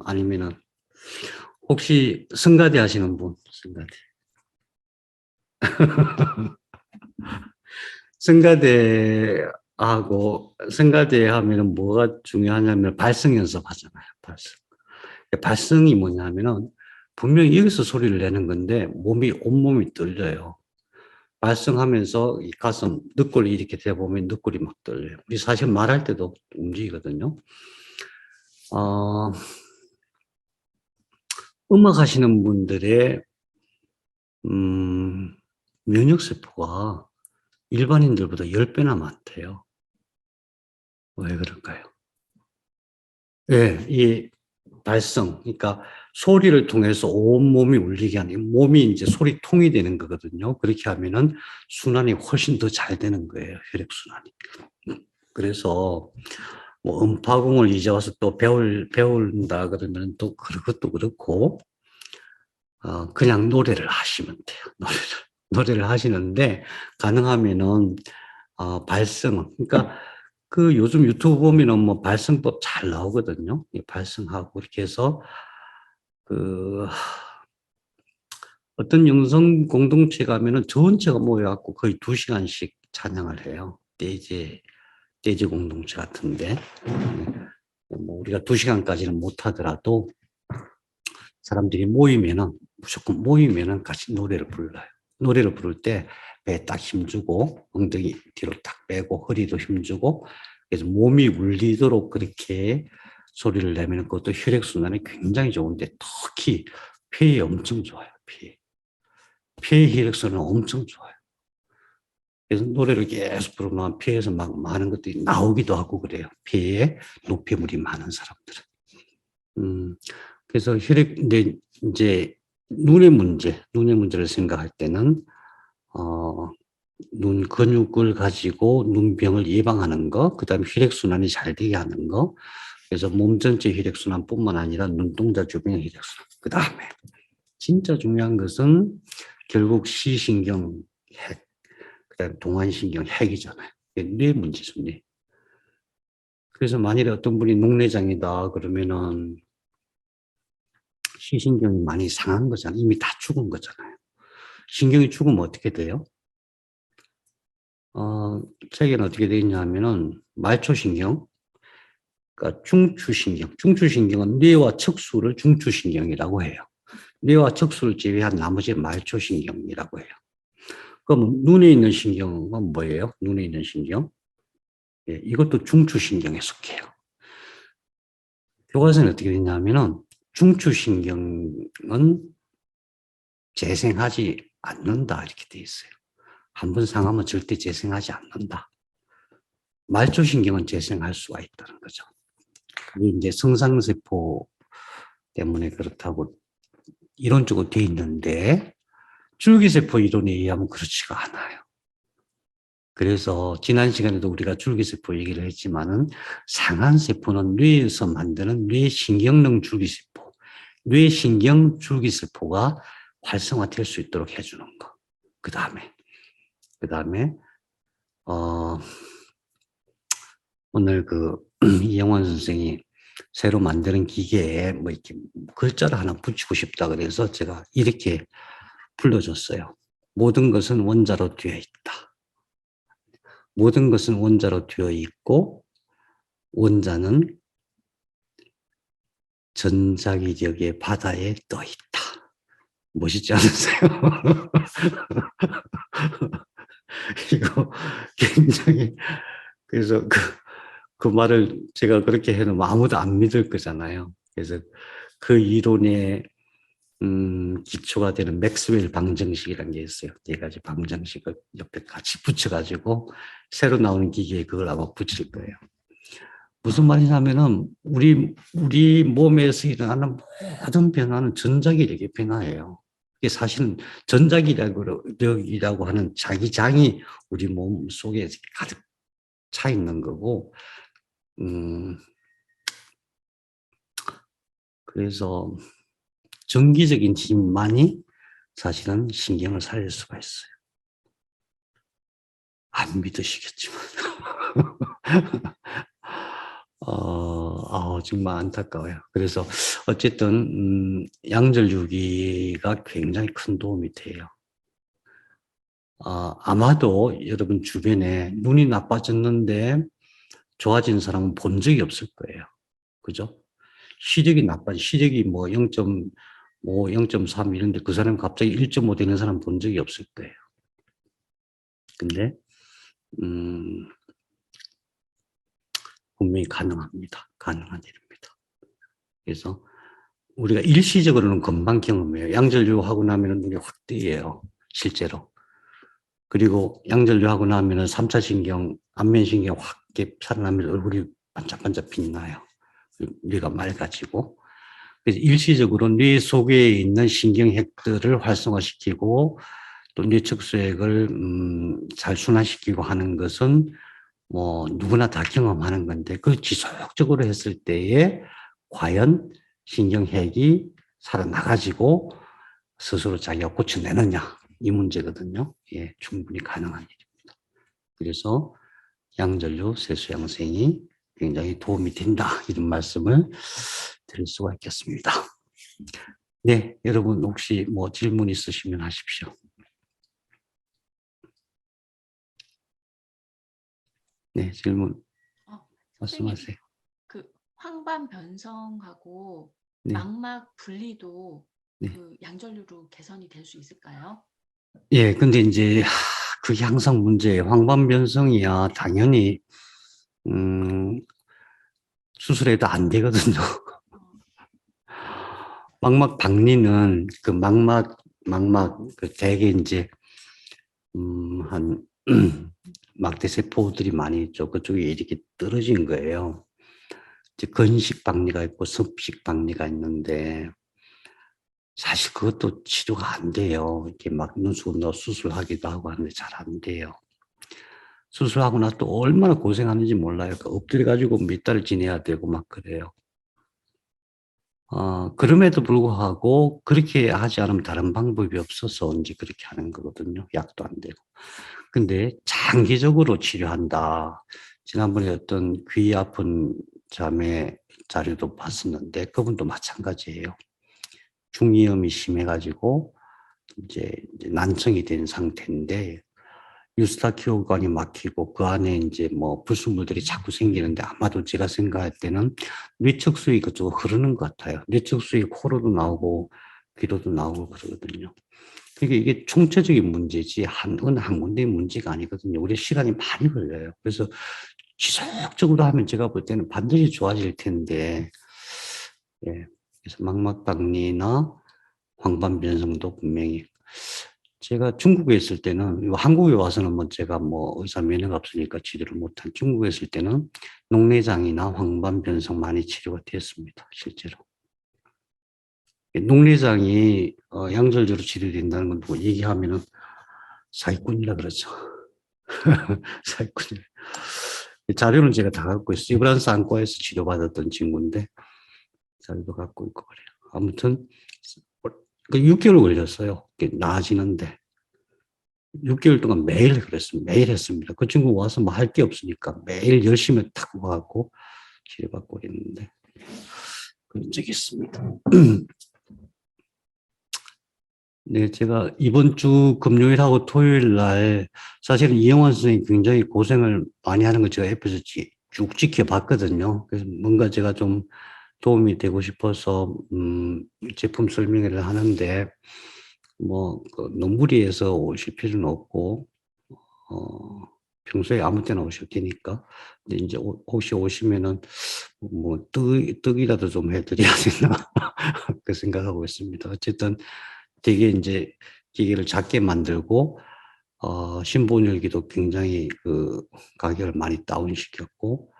아니면은 혹시 성가대 하시는 분? 성가대. 성가대 하면은 뭐가 중요하냐면 발성 연습하잖아요. 발성. 발성이 뭐냐면은 분명히 여기서 소리를 내는 건데 온몸이 떨려요. 발성하면서 이 가슴, 늑골이 이렇게 대보면 늑골이 막 떨려요. 우리 사실 말할 때도 움직이거든요. 음악 하시는 분들의, 면역세포가 일반인들보다 10배나 많대요. 왜 그럴까요? 예, 이 발성, 그러니까 소리를 통해서 온몸이 울리게 하는, 몸이 이제 소리통이 되는 거거든요. 그렇게 하면은 순환이 훨씬 더 잘 되는 거예요. 혈액순환이. 그래서 뭐 음파공을 이제 와서 또 배운다 그러면 또 그것도 그렇고, 그냥 노래를 하시면 돼요. 노래를 하시는데, 가능하면은, 발성, 그러니까 그 요즘 유튜브 보면은 뭐 발성법 잘 나오거든요. 이 발성하고 이렇게 해서 그 어떤 영성 공동체 가면은 전체가 모여갖고 거의 2시간씩 찬양을 해요. 떼제 공동체 같은데. 뭐 우리가 2시간까지는 못하더라도 사람들이 모이면은 무조건 모이면은 같이 노래를 불러요. 노래를 부를 때 배에 딱 힘주고 엉덩이 뒤로 딱 빼고 허리도 힘주고 그래서 몸이 울리도록 그렇게 소리를 내면 그것도 혈액순환이 굉장히 좋은데 특히 폐에 엄청 좋아요. 폐 혈액순환은 엄청 좋아요. 그래서 노래를 계속 부르면 폐에서 막 많은 것들이 나오기도 하고 그래요. 폐에 노폐물이 많은 사람들은. 그래서 이제 눈의 문제를 생각할 때는, 눈 근육을 가지고 눈병을 예방하는 거, 그 다음에 혈액순환이 잘 되게 하는 거, 그래서 몸 전체 혈액순환뿐만 아니라 눈동자 주변의 혈액순환. 그 다음에 진짜 중요한 것은 결국 시신경 핵, 그 다음에 동안신경 핵이잖아요. 뇌 문제죠, 뇌. 그래서 만일에 어떤 분이 녹내장이다 그러면은 시신경이 많이 상한 거잖아요. 이미 다 죽은 거잖아요. 신경이 죽으면 어떻게 돼요? 책에는 어떻게 되어 있냐 하면은 말초신경, 그러니까 중추신경은 뇌와 척수를 중추신경이라고 해요. 뇌와 척수를 제외한 나머지 말초신경이라고 해요. 그럼 눈에 있는 신경은 뭐예요? 눈에 있는 신경? 예, 이것도 중추신경에 속해요. 교과서는 어떻게 되냐면은 중추신경은 재생하지 않는다 이렇게 되어 있어요. 한번 상하면 절대 재생하지 않는다. 말초신경은 재생할 수가 있다는 거죠. 그게 이제 성상세포 때문에 그렇다고 이론적으로 돼 있는데 줄기세포 이론에 의하면 그렇지가 않아요. 그래서 지난 시간에도 우리가 줄기세포 얘기를 했지만은 상한세포는 뇌에서 만드는 뇌신경능 줄기세포, 뇌신경 줄기세포가 활성화될 수 있도록 해주는 거. 그 다음에 오늘 이영원 선생이 새로 만드는 기계에 뭐 이렇게 글자를 하나 붙이고 싶다 그래서 제가 이렇게 불러줬어요. 모든 것은 원자로 되어 있다. 모든 것은 원자로 되어 있고 원자는 전자기력의 바다에 떠 있다. 멋있지 않으세요? 이거 굉장히 그래서 그 말을 제가 그렇게 해놓으면 아무도 안 믿을 거잖아요. 그래서 그 이론의 기초가 되는 맥스웰 방정식이라는 게 있어요. 4가지 방정식을 옆에 같이 붙여가지고 새로 나오는 기계에 그걸 아마 붙일 거예요. 무슨 말이냐면은 우리 몸에서 일어나는 모든 변화는 전자기력의 변화예요. 이게 사실은 전자기력이라고 하는 자기장이 우리 몸 속에 가득 차 있는 거고, 그래서 정기적인 힘만이 사실은 신경을 살릴 수가 있어요. 안 믿으시겠지만. 정말 안타까워요. 그래서 어쨌든 양절유기가 굉장히 큰 도움이 돼요. 아마도 여러분 주변에 눈이 나빠졌는데 좋아진 사람은 본 적이 없을 거예요. 그죠? 시력이 뭐 0.5, 0.3 이런데 그 사람이 갑자기 1.5 되는 사람 본 적이 없을 거예요. 근데, 분명히 가능합니다. 가능한 일입니다. 그래서 우리가 일시적으로는 금방 경험해요. 양절유하고 나면은 눈이 확 뜨여요. 실제로. 그리고 양절유하고 나면은 3차 신경, 안면신경 확 살아나면서 얼굴이 반짝반짝 빛나요. 뇌가 맑아지고. 그래서 일시적으로 뇌 속에 있는 신경핵들을 활성화시키고 또 뇌척수액을 잘 순환시키고 하는 것은 뭐 누구나 다 경험하는 건데 그 지속적으로 했을 때에 과연 신경핵이 살아나가지고 스스로 자기가 고쳐내느냐 이 문제거든요. 예, 충분히 가능한 일입니다. 그래서 양전류 세수양생이 굉장히 도움이 된다 이런 말씀을 드릴 수가 있겠습니다. 네, 여러분 혹시 뭐 질문 있으시면 하십시오. 네, 질문 말씀하세요. 그 황반 변성하고 네. 망막 분리도 네. 그 양전류로 개선이 될 수 있을까요? 예, 근데 이제 그게 항상 문제예요. 황반 변성이야 당연히 수술해도 안 되거든요. 망막 박리는 그 망막 그 대개 이제 한 막대 세포들이 많이 있죠. 그쪽에 이렇게 떨어진 거예요. 이제 건식 박리가 있고 습식 박리가 있는데 사실 그것도 치료가 안 돼요. 이렇게 막 눈수건으로 수술하기도 하고 하는데 잘 안 돼요. 수술하고 나서 또 얼마나 고생하는지 몰라요. 엎드려가지고 몇 달을 지내야 되고 막 그래요. 그럼에도 불구하고 그렇게 하지 않으면 다른 방법이 없어서 이제 그렇게 하는 거거든요. 약도 안 되고. 근데 장기적으로 치료한다. 지난번에 어떤 귀 아픈 자매 자료도 봤었는데 그분도 마찬가지예요. 중이염이 심해가지고 이제 난청이 된 상태인데 유스타키오관이 막히고 그 안에 이제 뭐 불순물들이 자꾸 생기는데 아마도 제가 생각할 때는 뇌척수이 그쪽으로 흐르는 것 같아요. 뇌척수이 코로도 나오고 귀로도 나오고 그러거든요. 그러니까 이게 총체적인 문제지 어느 한 군데의 문제가 아니거든요. 우리 시간이 많이 걸려요. 그래서 지속적으로 하면 제가 볼 때는 반드시 좋아질 텐데, 예. 그래서 망막박리나 황반변성도 분명히 제가 중국에 있을 때는 한국에 와서는 뭐 제가 뭐 의사 면허가 없으니까 치료를 못한 중국에 있을 때는 녹내장이나 황반변성 많이 치료가 되었습니다. 실제로. 녹내장이 양절주로 치료된다는 건 뭐 얘기하면은 사기꾼이라 그러죠. 사기꾼이. 자료는 제가 다 갖고 있어요. 이브란스 안과에서 치료받았던 친구인데 자료도 갖고 있고 그래요. 아무튼 그 6개월 걸렸어요. 나아지는데 6개월 동안 매일 그랬습니다. 매일 했습니다. 그 친구 와서 뭐 할 게 없으니까 매일 열심히 탁 와갖고 치료받고 있는데 그런 적이 있습니다. 네, 제가 이번 주 금요일하고 토요일 날 사실은 이영환 선생님이 굉장히 고생을 많이 하는 걸 제가 옆에서 쭉 지켜봤거든요. 그래서 뭔가 제가 좀 도움이 되고 싶어서 제품 설명회를 하는데 뭐 너무 무리해서 오실 필요는 없고 평소에 아무 때나 오셔도 되니까. 근데 이제 혹시 오시면은 뭐 떡이라도 좀 해드려야 되나 그 생각하고 있습니다. 어쨌든 되게 이제 기계를 작게 만들고 신본열기도 굉장히 그 가격을 많이 다운시켰고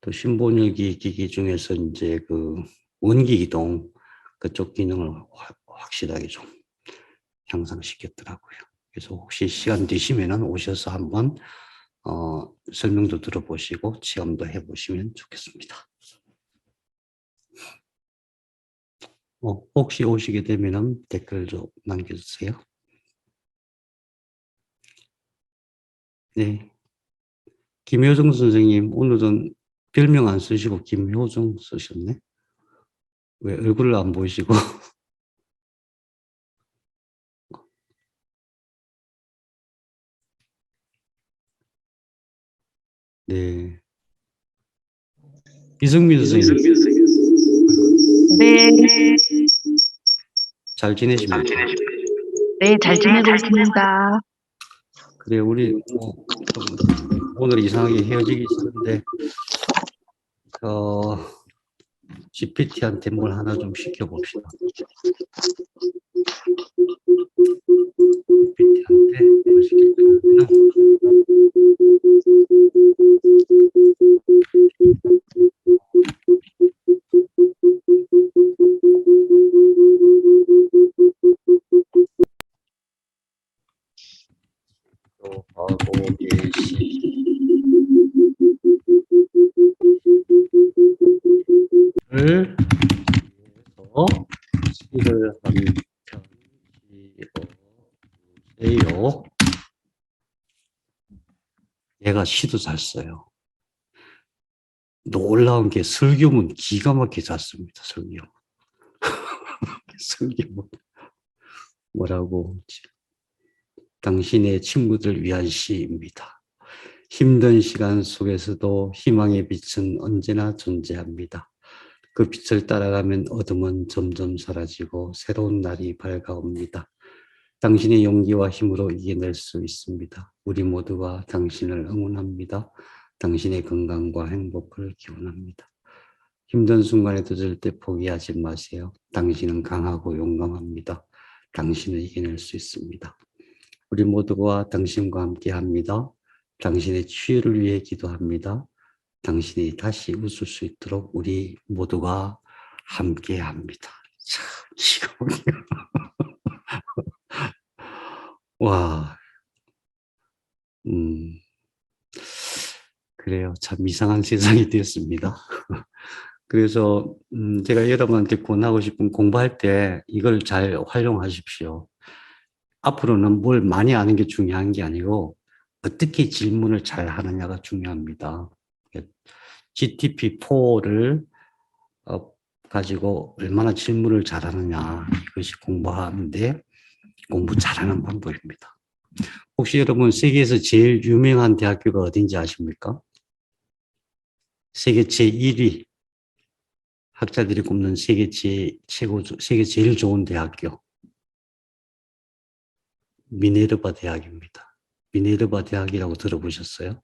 또 신본열기 기기 중에서 이제 그 원기 기동 그쪽 기능을 확실하게 좀 향상시켰더라고요. 그래서 혹시 시간 되시면은 오셔서 한번 설명도 들어보시고 체험도 해보시면 좋겠습니다. 혹시 오시게 되면 댓글 좀 남겨주세요. 네. 김효정 선생님, 오늘은 별명 안 쓰시고 김효정 쓰셨네? 왜 얼굴을 안 보이시고? 네. 이승민 선생님, 네, 잘 지내십니까? 네, 잘 지내고 있습니다. 그래, 우리 좀 오늘 이상하게 헤어지기 싫은데, GPT한테 뭘 하나 좀 시켜봅시다. GPT한테 뭘 시킬까요? 또 하고 계시를 해서 시를 한 편 지어주세요. 얘가 시도 잘 써요. 놀라운 게 설교문 기가 막히게 잘 씁니다. 설교문. 설교문. 뭐라고? 당신의 친구들 위한 시입니다. 힘든 시간 속에서도 희망의 빛은 언제나 존재합니다. 그 빛을 따라가면 어둠은 점점 사라지고 새로운 날이 밝아옵니다. 당신의 용기와 힘으로 이겨낼 수 있습니다. 우리 모두가 당신을 응원합니다. 당신의 건강과 행복을 기원합니다. 힘든 순간에도 절대 포기하지 마세요. 당신은 강하고 용감합니다. 당신을 이겨낼 수 있습니다. 우리 모두가 당신과 함께 합니다. 당신의 치유를 위해 기도합니다. 당신이 다시 웃을 수 있도록 우리 모두가 함께 합니다. 참, 기가 막혀요. 와, 그래요. 참 이상한 세상이 되었습니다. 그래서 제가 여러분한테 권하고 싶은 공부할 때 이걸 잘 활용하십시오. 앞으로는 뭘 많이 아는 게 중요한 게 아니고 어떻게 질문을 잘 하느냐가 중요합니다. GTP4를 가지고 얼마나 질문을 잘하느냐, 이것이 공부하는데 공부 잘하는 방법입니다. 혹시 여러분 세계에서 제일 유명한 대학교가 어딘지 아십니까? 세계 제1위, 학자들이 꼽는 세계 세계 제일 좋은 대학교, 미네르바 대학입니다. 미네르바 대학이라고 들어보셨어요?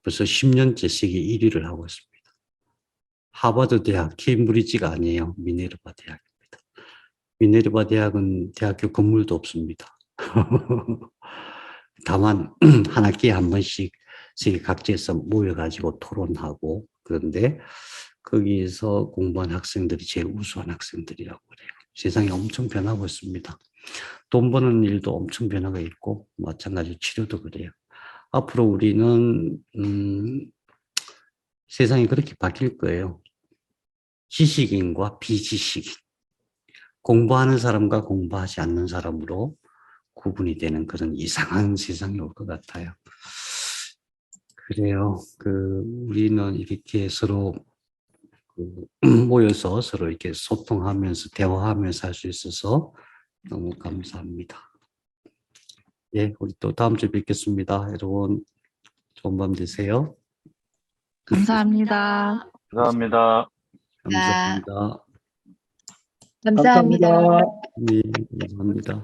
벌써 10년째 세계 1위를 하고 있습니다. 하버드 대학, 케임브리지가 아니에요. 미네르바 대학입니다. 미네르바 대학은 대학교 건물도 없습니다. 다만 한 학기에 한 번씩 세계 각지에서 모여가지고 토론하고, 그런데 거기서 공부한 학생들이 제일 우수한 학생들이라고 그래요. 세상이 엄청 변하고 있습니다. 돈 버는 일도 엄청 변화가 있고 마찬가지로 치료도 그래요. 앞으로 우리는 세상이 그렇게 바뀔 거예요. 지식인과 비지식인, 공부하는 사람과 공부하지 않는 사람으로 구분이 되는 그런 이상한 세상이 올 것 같아요. 그래요. 우리는 이렇게 서로 모여서 서로 이렇게 소통하면서 대화하면서 할 수 있어서 너무 감사합니다. 예, 우리 또 다음 주에 뵙겠습니다. 여러분 좋은 밤 되세요. 감사합니다. 감사합니다. 감사합니다. 감사합니다. 네, 감사합니다.